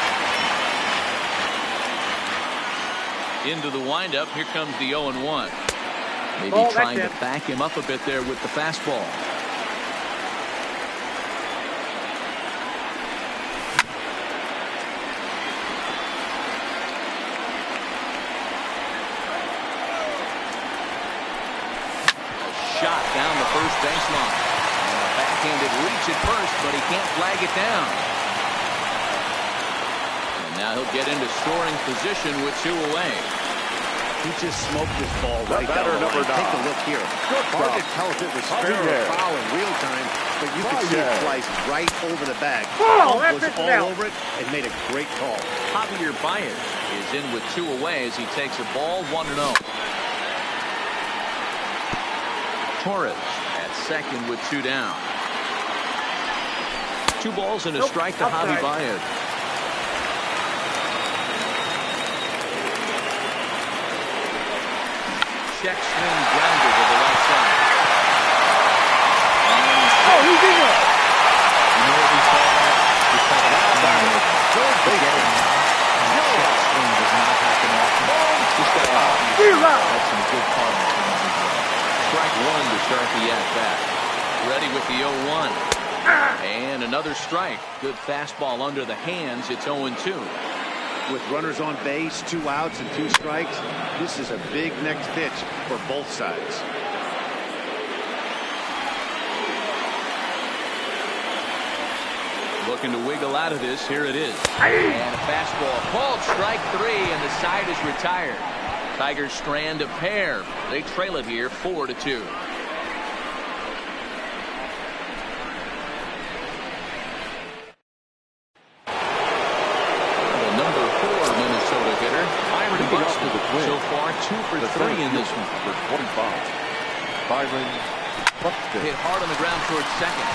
Speaker 1: Into the windup, here comes the 0-1. Maybe trying to back him up a bit there with the fastball. Down the first baseline. And a backhanded reach at first, but he can't flag it down. And now he'll get into scoring position with 2 away.
Speaker 2: He just smoked this ball right down the line. Take a look here. Hard to tell if it was fair or foul in real time, but you can see it flies right over the bag. Was all over it and made a great call.
Speaker 1: Javier Baez is in with 2 away as he takes a ball 1-0. Torres at second with 2 down. 2 balls and a strike to Javi Baez. Check swing grounder to the right side.
Speaker 5: Oh, he's in there.
Speaker 1: You know what we call that? We call that forgetting. Check swing does not happen often. This guy had some good karma. Strike 1 to start the at-bat. Ready with the 0-1. And another strike. Good fastball under the hands. It's 0-2.
Speaker 2: With runners on base, 2 outs and 2 strikes, this is a big next pitch for both sides.
Speaker 1: Looking to wiggle out of this. Here it is. And a fastball called strike 3, and the side is retired. Tigers strand a pair. They trail it here 4-2. So far, 2 for 3 in this one.
Speaker 4: For 25, Byron Buxton.
Speaker 1: Hit hard on the ground towards second.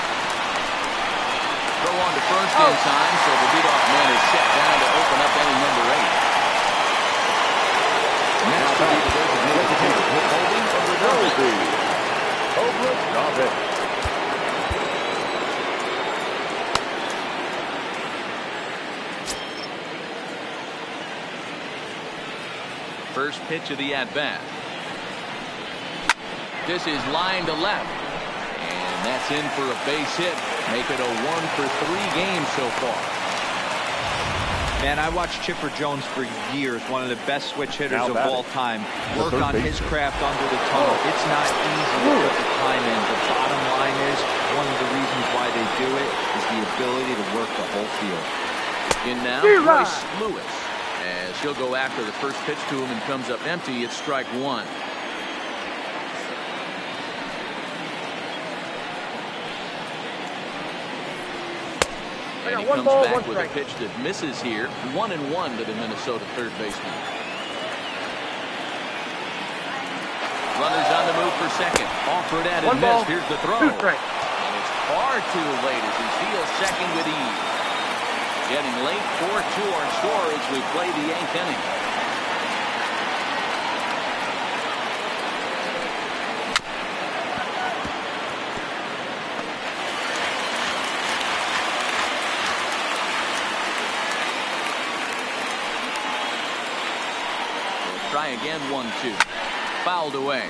Speaker 1: Throw on to first in time, so the leadoff man is set down to open up inning number 8. Next will be the designated hitter, holding Obrigado. First pitch of the at-bat. This is line to left. And that's in for a base hit. Make it a 1 for 3 game so far.
Speaker 3: Man, I watched Chipper Jones for years, one of the best switch hitters of all time. Work on his craft under the tunnel. It's not easy to put the time in. The bottom line is, one of the reasons why they do it is the ability to work the whole field.
Speaker 1: In now, Bryce Lewis. As he'll go after the first pitch to him and comes up empty. It's strike 1. And he comes back with a pitch that misses here. 1-1 to the Minnesota third baseman. Runners on the move for second. Offered at and missed. Here's the throw. And it's far too late as he steals second with ease. Getting late, 4-2 our score as we play the 8th inning. We'll try again, 1-2. Fouled away.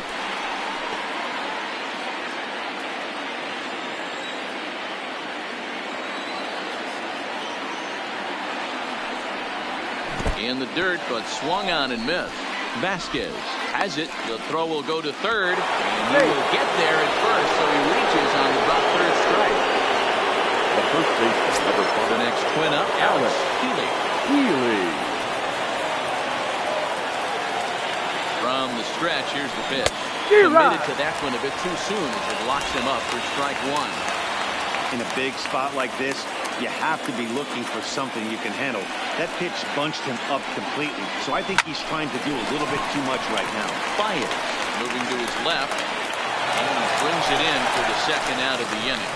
Speaker 1: In the dirt, but swung on and missed. Vasquez has it. The throw will go to third, and he will get there at first, so he reaches on about third strike.
Speaker 4: The first baseman, number 5.
Speaker 1: The next twin up, Alex Healy. From the stretch, here's the pitch. Committed to that one a bit too soon as it locks him up for strike 1.
Speaker 2: In a big spot like this, you have to be looking for something you can handle. That pitch bunched him up completely, so I think he's trying to do a little bit too much right now.
Speaker 1: Baez moving to his left, and he brings it in for the second out of the inning.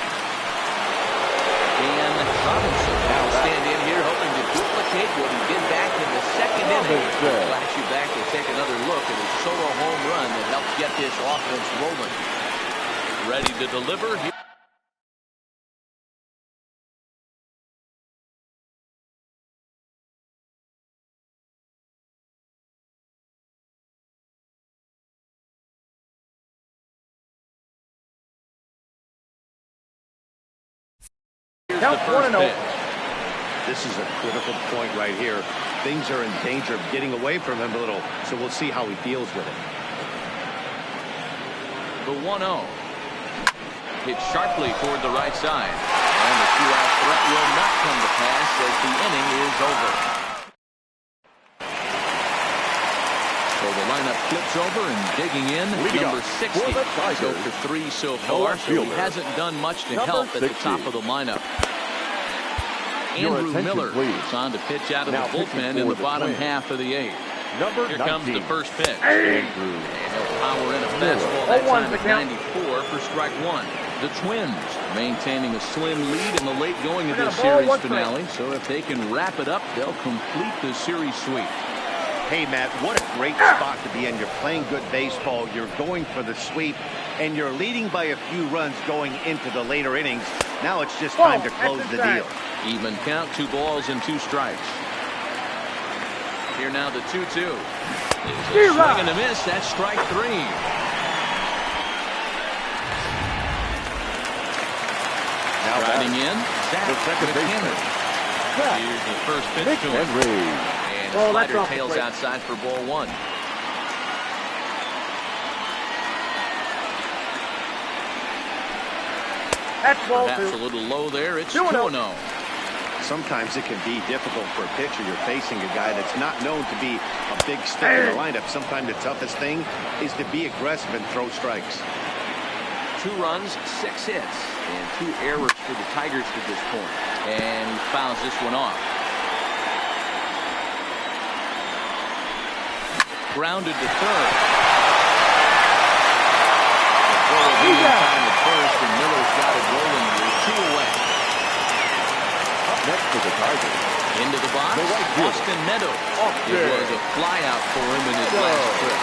Speaker 1: Dan Robinson will stand in here hoping to duplicate what he did back in the second inning. Flash you back to take another look at his solo home run that helped get this offense rolling. Ready to deliver here.
Speaker 5: Count 1-0.
Speaker 2: This is a critical point right here. Things are in danger of getting away from him a little, so we'll see how he deals with it.
Speaker 1: The 1-0. Hit sharply toward the right side. And the 2-out threat will not come to pass as the inning is over. So the lineup flips over and digging in. Number 60. So for 3 so far, so he hasn't done much to help at the top of the lineup. Andrew Miller is on to pitch out of the bullpen in the bottom half of the 8th. Here comes the first pitch. And he'll power in a fastball that time at 94 for strike 1. The Twins maintaining a slim lead in the late going of this series finale. So if they can wrap it up, they'll complete the series sweep.
Speaker 2: Hey, Matt, what a great spot to be in. You're playing good baseball. You're going for the sweep, and you're leading by a few runs going into the later innings. Now it's just time to close the deal.
Speaker 1: Even count, 2 balls and 2 strikes. Here now the 2-2. Swing and a miss. That's strike 3. Now riding in, Zach McHenry. Here's the first pitch to him.
Speaker 5: Well, that's
Speaker 1: Slider
Speaker 5: off the
Speaker 1: tails
Speaker 5: plate.
Speaker 1: outside for ball one.
Speaker 5: That's ball
Speaker 1: Perhaps
Speaker 5: two.
Speaker 1: a little low there. It's
Speaker 5: 2-0.
Speaker 1: 2-0.
Speaker 2: Sometimes it can be difficult for a pitcher. You're facing a guy that's not known to be a big stick in the lineup. Sometimes the toughest thing is to be aggressive and throw strikes.
Speaker 1: 2 runs, 6 hits, and 2 errors for the Tigers to this point. And he fouls this one off. Grounded to third. The throw will be in time at first, and Miller's got it rolling here. 2 away.
Speaker 4: Up next for the Tigers.
Speaker 1: Into the box,
Speaker 4: The right fielder.
Speaker 1: Austin Meadows. It
Speaker 4: Austin.
Speaker 1: was a flyout for him in his last trip.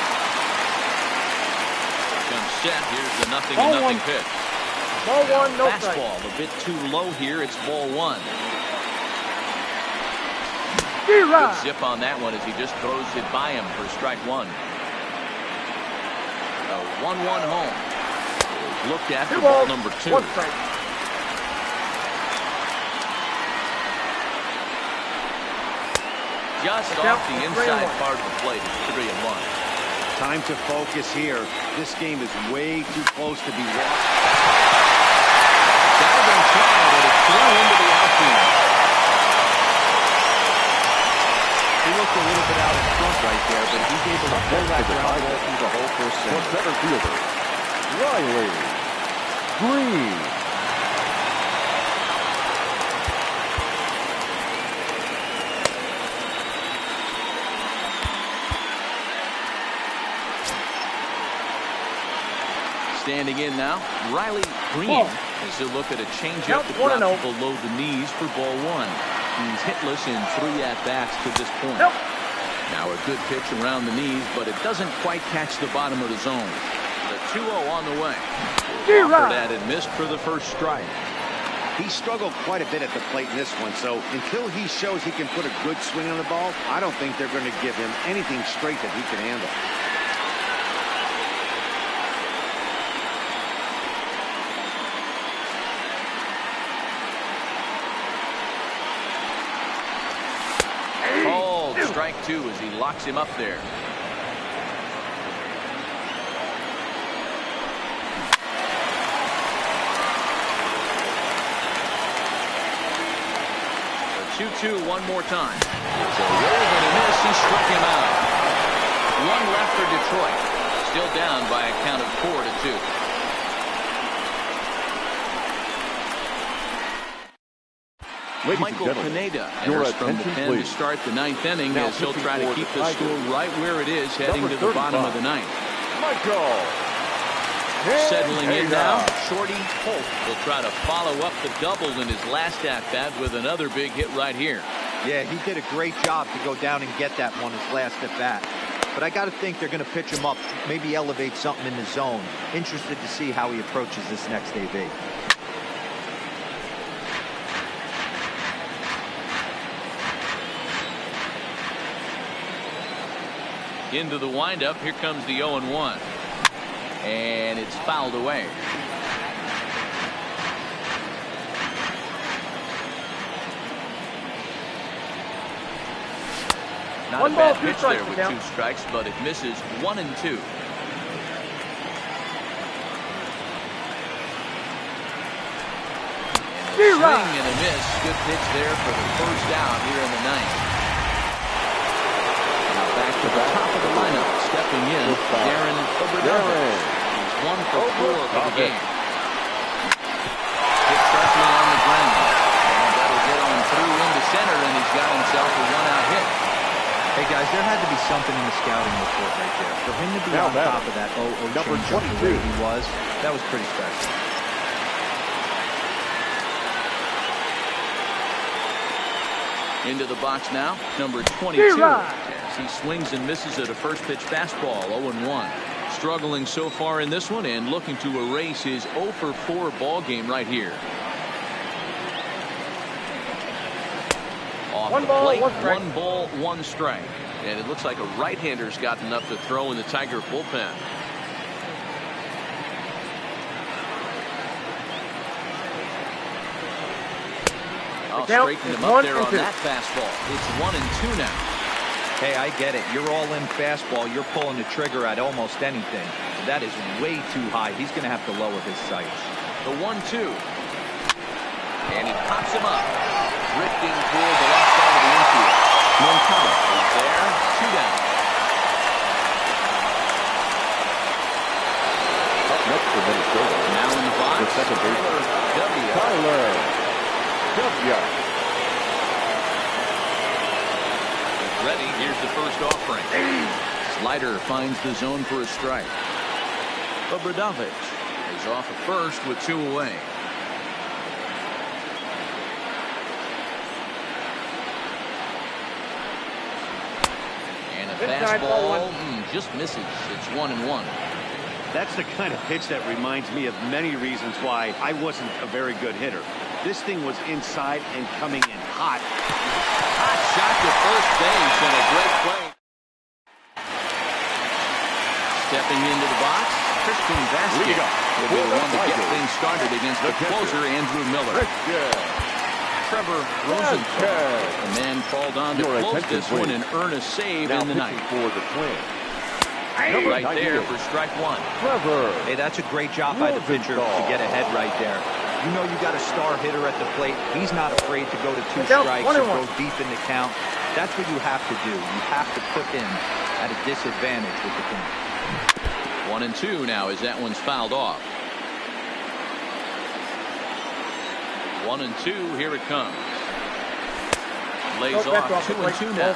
Speaker 1: Comes set. Here's the 0-0 pitch.
Speaker 5: Ball one, no strike.
Speaker 1: Fastball a bit too low here. It's ball one. Good zip on that one as he just throws it by him for strike one. A 1-1 home. Looked at for ball number 2.
Speaker 5: 1 strike.
Speaker 1: Just
Speaker 5: Count
Speaker 1: off the
Speaker 5: 3-1.
Speaker 1: inside part of the plate. It's 3-1.
Speaker 2: Time to focus here. This game is way too close to be watched.
Speaker 1: Diving try, but it flew into the outfield.
Speaker 3: He looked a little bit out in front right there, but he's able to pull that ground ball through the whole first
Speaker 4: The
Speaker 3: inning.
Speaker 4: center fielder, Riley Green.
Speaker 1: Standing in now, Riley Green
Speaker 5: Ball.
Speaker 1: as they look at a changeup
Speaker 5: Count
Speaker 1: that
Speaker 5: 1-0.
Speaker 1: drops below the knees for ball one. He's hitless in 3 at-bats to this point.
Speaker 5: Nope.
Speaker 1: Now a good pitch around the knees, but it doesn't quite catch the bottom of the zone. The 2-0 on the way. Offered at and missed for the first strike.
Speaker 2: He struggled quite a bit at the plate in this one, so until he shows he can put a good swing on the ball, I don't think they're going to give him anything straight that he can handle.
Speaker 1: Called strike 2 as he locks him up there. The 2-2 one more time. It's a wave and a miss. He struck him out. 1 left for Detroit. Still down by a count of 4-2.
Speaker 4: Ladies
Speaker 1: Michael
Speaker 4: and gentlemen,
Speaker 1: Pineda
Speaker 4: your
Speaker 1: enters from the
Speaker 4: attention,
Speaker 1: pen to
Speaker 4: please.
Speaker 1: start the 9th inning
Speaker 4: Now
Speaker 1: as he'll try to
Speaker 4: pitching
Speaker 1: keep
Speaker 4: for
Speaker 1: the
Speaker 4: the
Speaker 1: score
Speaker 4: Tigers.
Speaker 1: right where it is heading
Speaker 4: Number
Speaker 1: to the bottom of
Speaker 4: 35.
Speaker 1: the 9th.
Speaker 4: Michael
Speaker 1: Settling in
Speaker 4: Pineda.
Speaker 1: now, Shorty Holt will try to follow up the double in his last at-bat with another big hit right here.
Speaker 3: Yeah, he did a great job to go down and get that one his last at bat. But I got to think they're going to pitch him up, maybe elevate something in the zone. Interested to see how he approaches this next AB.
Speaker 1: Into the windup, here comes the 0-1. And it's fouled away. Not
Speaker 5: One
Speaker 1: a
Speaker 5: ball,
Speaker 1: bad
Speaker 5: 2
Speaker 1: pitch
Speaker 5: strikes
Speaker 1: there with
Speaker 5: to count.
Speaker 1: 2 strikes, but it misses 1 and 2. Swing and a miss. Good pitch there for the first out here in the 9th. Now back to the top of the lineup, stepping in, Darren Obradovich. He's 1 for 4 for the game. Hit sharply on the ground. And that'll get on through into center, and he's got himself a 1-out hit.
Speaker 3: Hey guys, there had to be something in the scouting report right there. For him to be
Speaker 4: Now
Speaker 3: on
Speaker 4: batting,
Speaker 3: top of that 0-0
Speaker 4: number
Speaker 3: changeup the way
Speaker 4: 22.
Speaker 3: he was, that was pretty special.
Speaker 1: Into the box now, number 22. As he swings and misses at a first pitch fastball, 0-1. Struggling so far in this one and looking to erase his 0 for 4 ball game right here. Off
Speaker 5: One
Speaker 1: the
Speaker 5: ball,
Speaker 1: plate,
Speaker 5: 1 strike.
Speaker 1: 1 ball, 1 strike. And it looks like a right-hander's got enough to throw in the Tiger bullpen.
Speaker 5: The count
Speaker 1: Straighten
Speaker 5: is
Speaker 1: him up
Speaker 5: 1
Speaker 1: there
Speaker 5: and
Speaker 1: on
Speaker 5: 2.
Speaker 1: that fastball. It's 1 and 2 now.
Speaker 3: Hey, I get it. You're all in fastball. You're pulling the trigger at almost anything. That is way too high. He's going to have to lower his sights.
Speaker 1: The 1-2. And he pops him up. Drifting toward the left side of the infield. Moncada is there. 2 down.
Speaker 4: Up next for Minnesota.
Speaker 1: Now in the box.
Speaker 4: The second baseman. Tyler W.
Speaker 1: Ready. Here's the first offering. Slider finds the zone for a strike. Obradovic is off at first with 2 away. And a fastball just misses. It's 1-1.
Speaker 2: That's the kind of pitch that reminds me of many reasons why I wasn't a very good hitter. This thing was inside and coming in hot.
Speaker 1: Hot shot to first base and a great play. Stepping into the box, Christian Vasquez will be the one to get things started against the closer, Andrew Miller. Trevor Rosenthal, the man called on to close this one and earn a save in the ninth.
Speaker 4: For the Twins.
Speaker 1: Right there for strike 1.
Speaker 4: Trevor.
Speaker 3: Hey, that's a great job by the pitcher to get ahead right there. You know you got a star hitter at the plate. He's not afraid to go to 2 strikes or go deep in the count. That's what you have to do. You have to put him at a disadvantage with the count.
Speaker 1: 1-2 now as that one's fouled off. 1-2, here it comes. Lays off 2-2 now.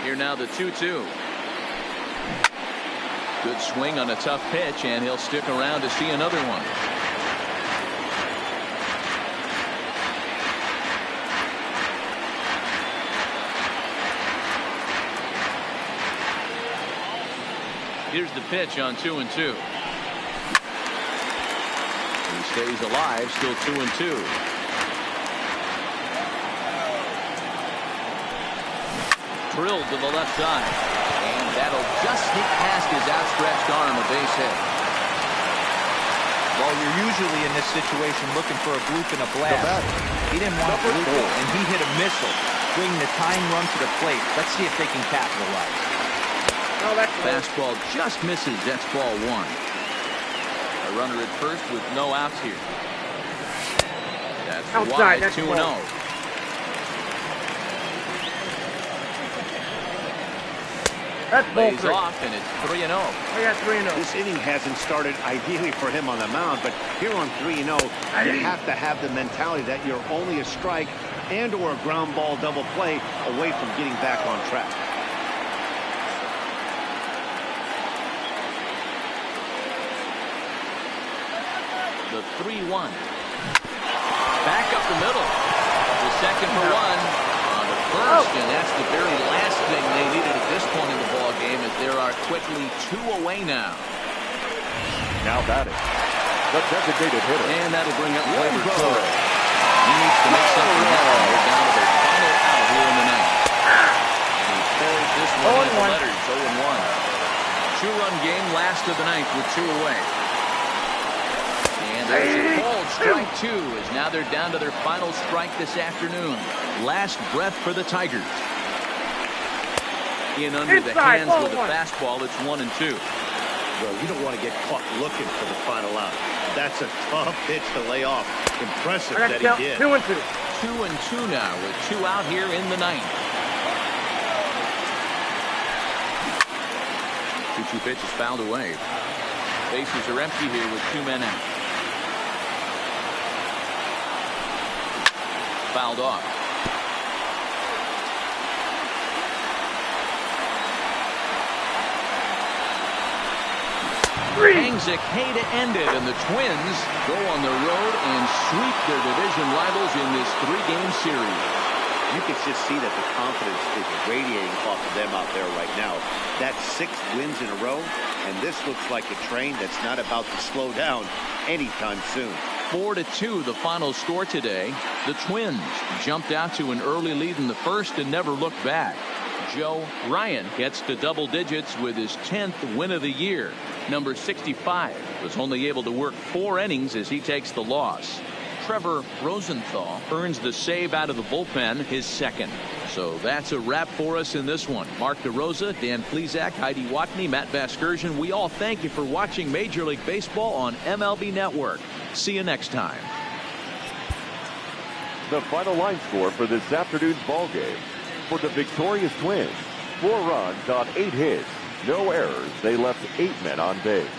Speaker 1: Here now the 2-2. Good swing on a tough pitch, and he'll stick around to see another one. Here's the pitch on 2-2. He stays alive, still 2-2. Drilled to the left side, and that'll just sneak past his outstretched arm, a base hit.
Speaker 3: Well, you're usually in this situation looking for a bloop and a blast. He didn't want a bloop, and he hit a missile, bringing the tying run to the plate. Let's see if they can capitalize.
Speaker 1: Fastball just misses. That's ball 1. A runner at first with no outs here. That's outside. 2-0.
Speaker 5: That's
Speaker 1: lays off, and it's 3-0.
Speaker 5: I got 3-0.
Speaker 2: This inning hasn't started ideally for him on the mound, but here on 3-0, you have to have the mentality that you're only a strike and or a ground ball double play away from getting back on track.
Speaker 1: The 3-1. Back up the middle. The second for 1. First, and that's the very last thing they needed at this point in the ball game, as there are quickly 2 away now.
Speaker 4: Now batting, the designated hitter.
Speaker 1: And that'll bring up Gleyber Torres. He needs to make something happen. They're down to their final out here in the ninth. And he carries this one in the letters, 0-1. 2-run game, last of the ninth with 2 away. And there's a called strike 2, as now they're down to their final strike this afternoon. Last breath for the Tigers. In under the hands with a fastball, it's 1-2.
Speaker 2: Well, you don't want to get caught looking for the final out. That's a tough pitch to lay off. Impressive that he did.
Speaker 5: 2-2.
Speaker 1: 2-2 now with 2 out here in the ninth. 2-2 pitch is fouled away. Bases are empty here with 2 men out. Fouled off. Hangs a K to end it, and the Twins go on the road and sweep their division rivals in this 3-game series.
Speaker 2: You can just see that the confidence is radiating off of them out there right now. That's 6 wins in a row, and this looks like a train that's not about to slow down anytime soon.
Speaker 1: 4-2 the final score today. The Twins jumped out to an early lead in the first and never looked back. Joe Ryan gets to double digits with his 10th win of the year. Number 65 was only able to work 4 innings as he takes the loss. Trevor Rosenthal earns the save out of the bullpen, his second. So that's a wrap for us in this one. Mark DeRosa, Dan Plesac, Heidi Watney, Matt Vasgersian. We all thank you for watching Major League Baseball on MLB Network. See you next time.
Speaker 4: The final line score for this afternoon's ball game. For the victorious Twins, 4 runs on 8 hits, no errors. They left 8 men on base.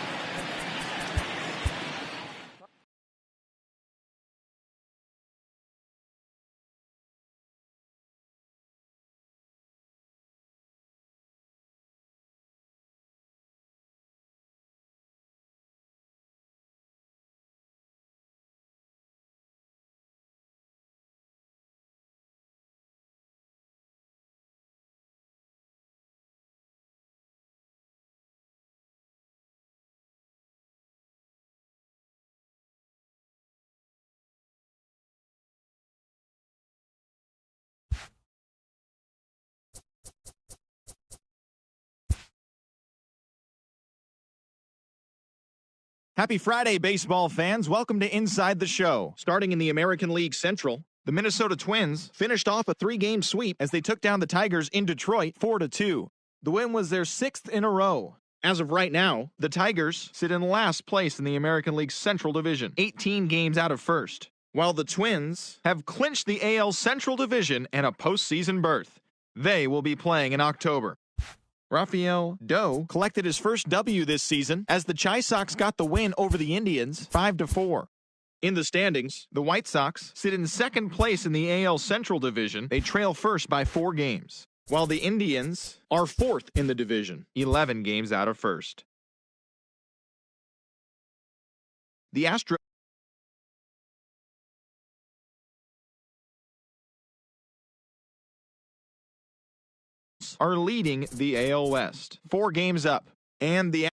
Speaker 7: Happy Friday, baseball fans. Welcome to Inside the Show. Starting in the American League Central, the Minnesota Twins finished off a 3-game sweep as they took down the Tigers in Detroit 4-2. The win was their 6th in a row. As of right now, the Tigers sit in last place in the American League Central Division, 18 games out of first, while the Twins have clinched the AL Central Division and a postseason berth. They will be playing in October. Rafael Doe collected his first W this season as the Chi Sox got the win over the Indians 5-4. In the standings, the White Sox sit in second place in the AL Central Division. They trail first by 4 games, while the Indians are 4th in the division, 11 games out of first. The Astros are leading the AL West, 4 games up, and the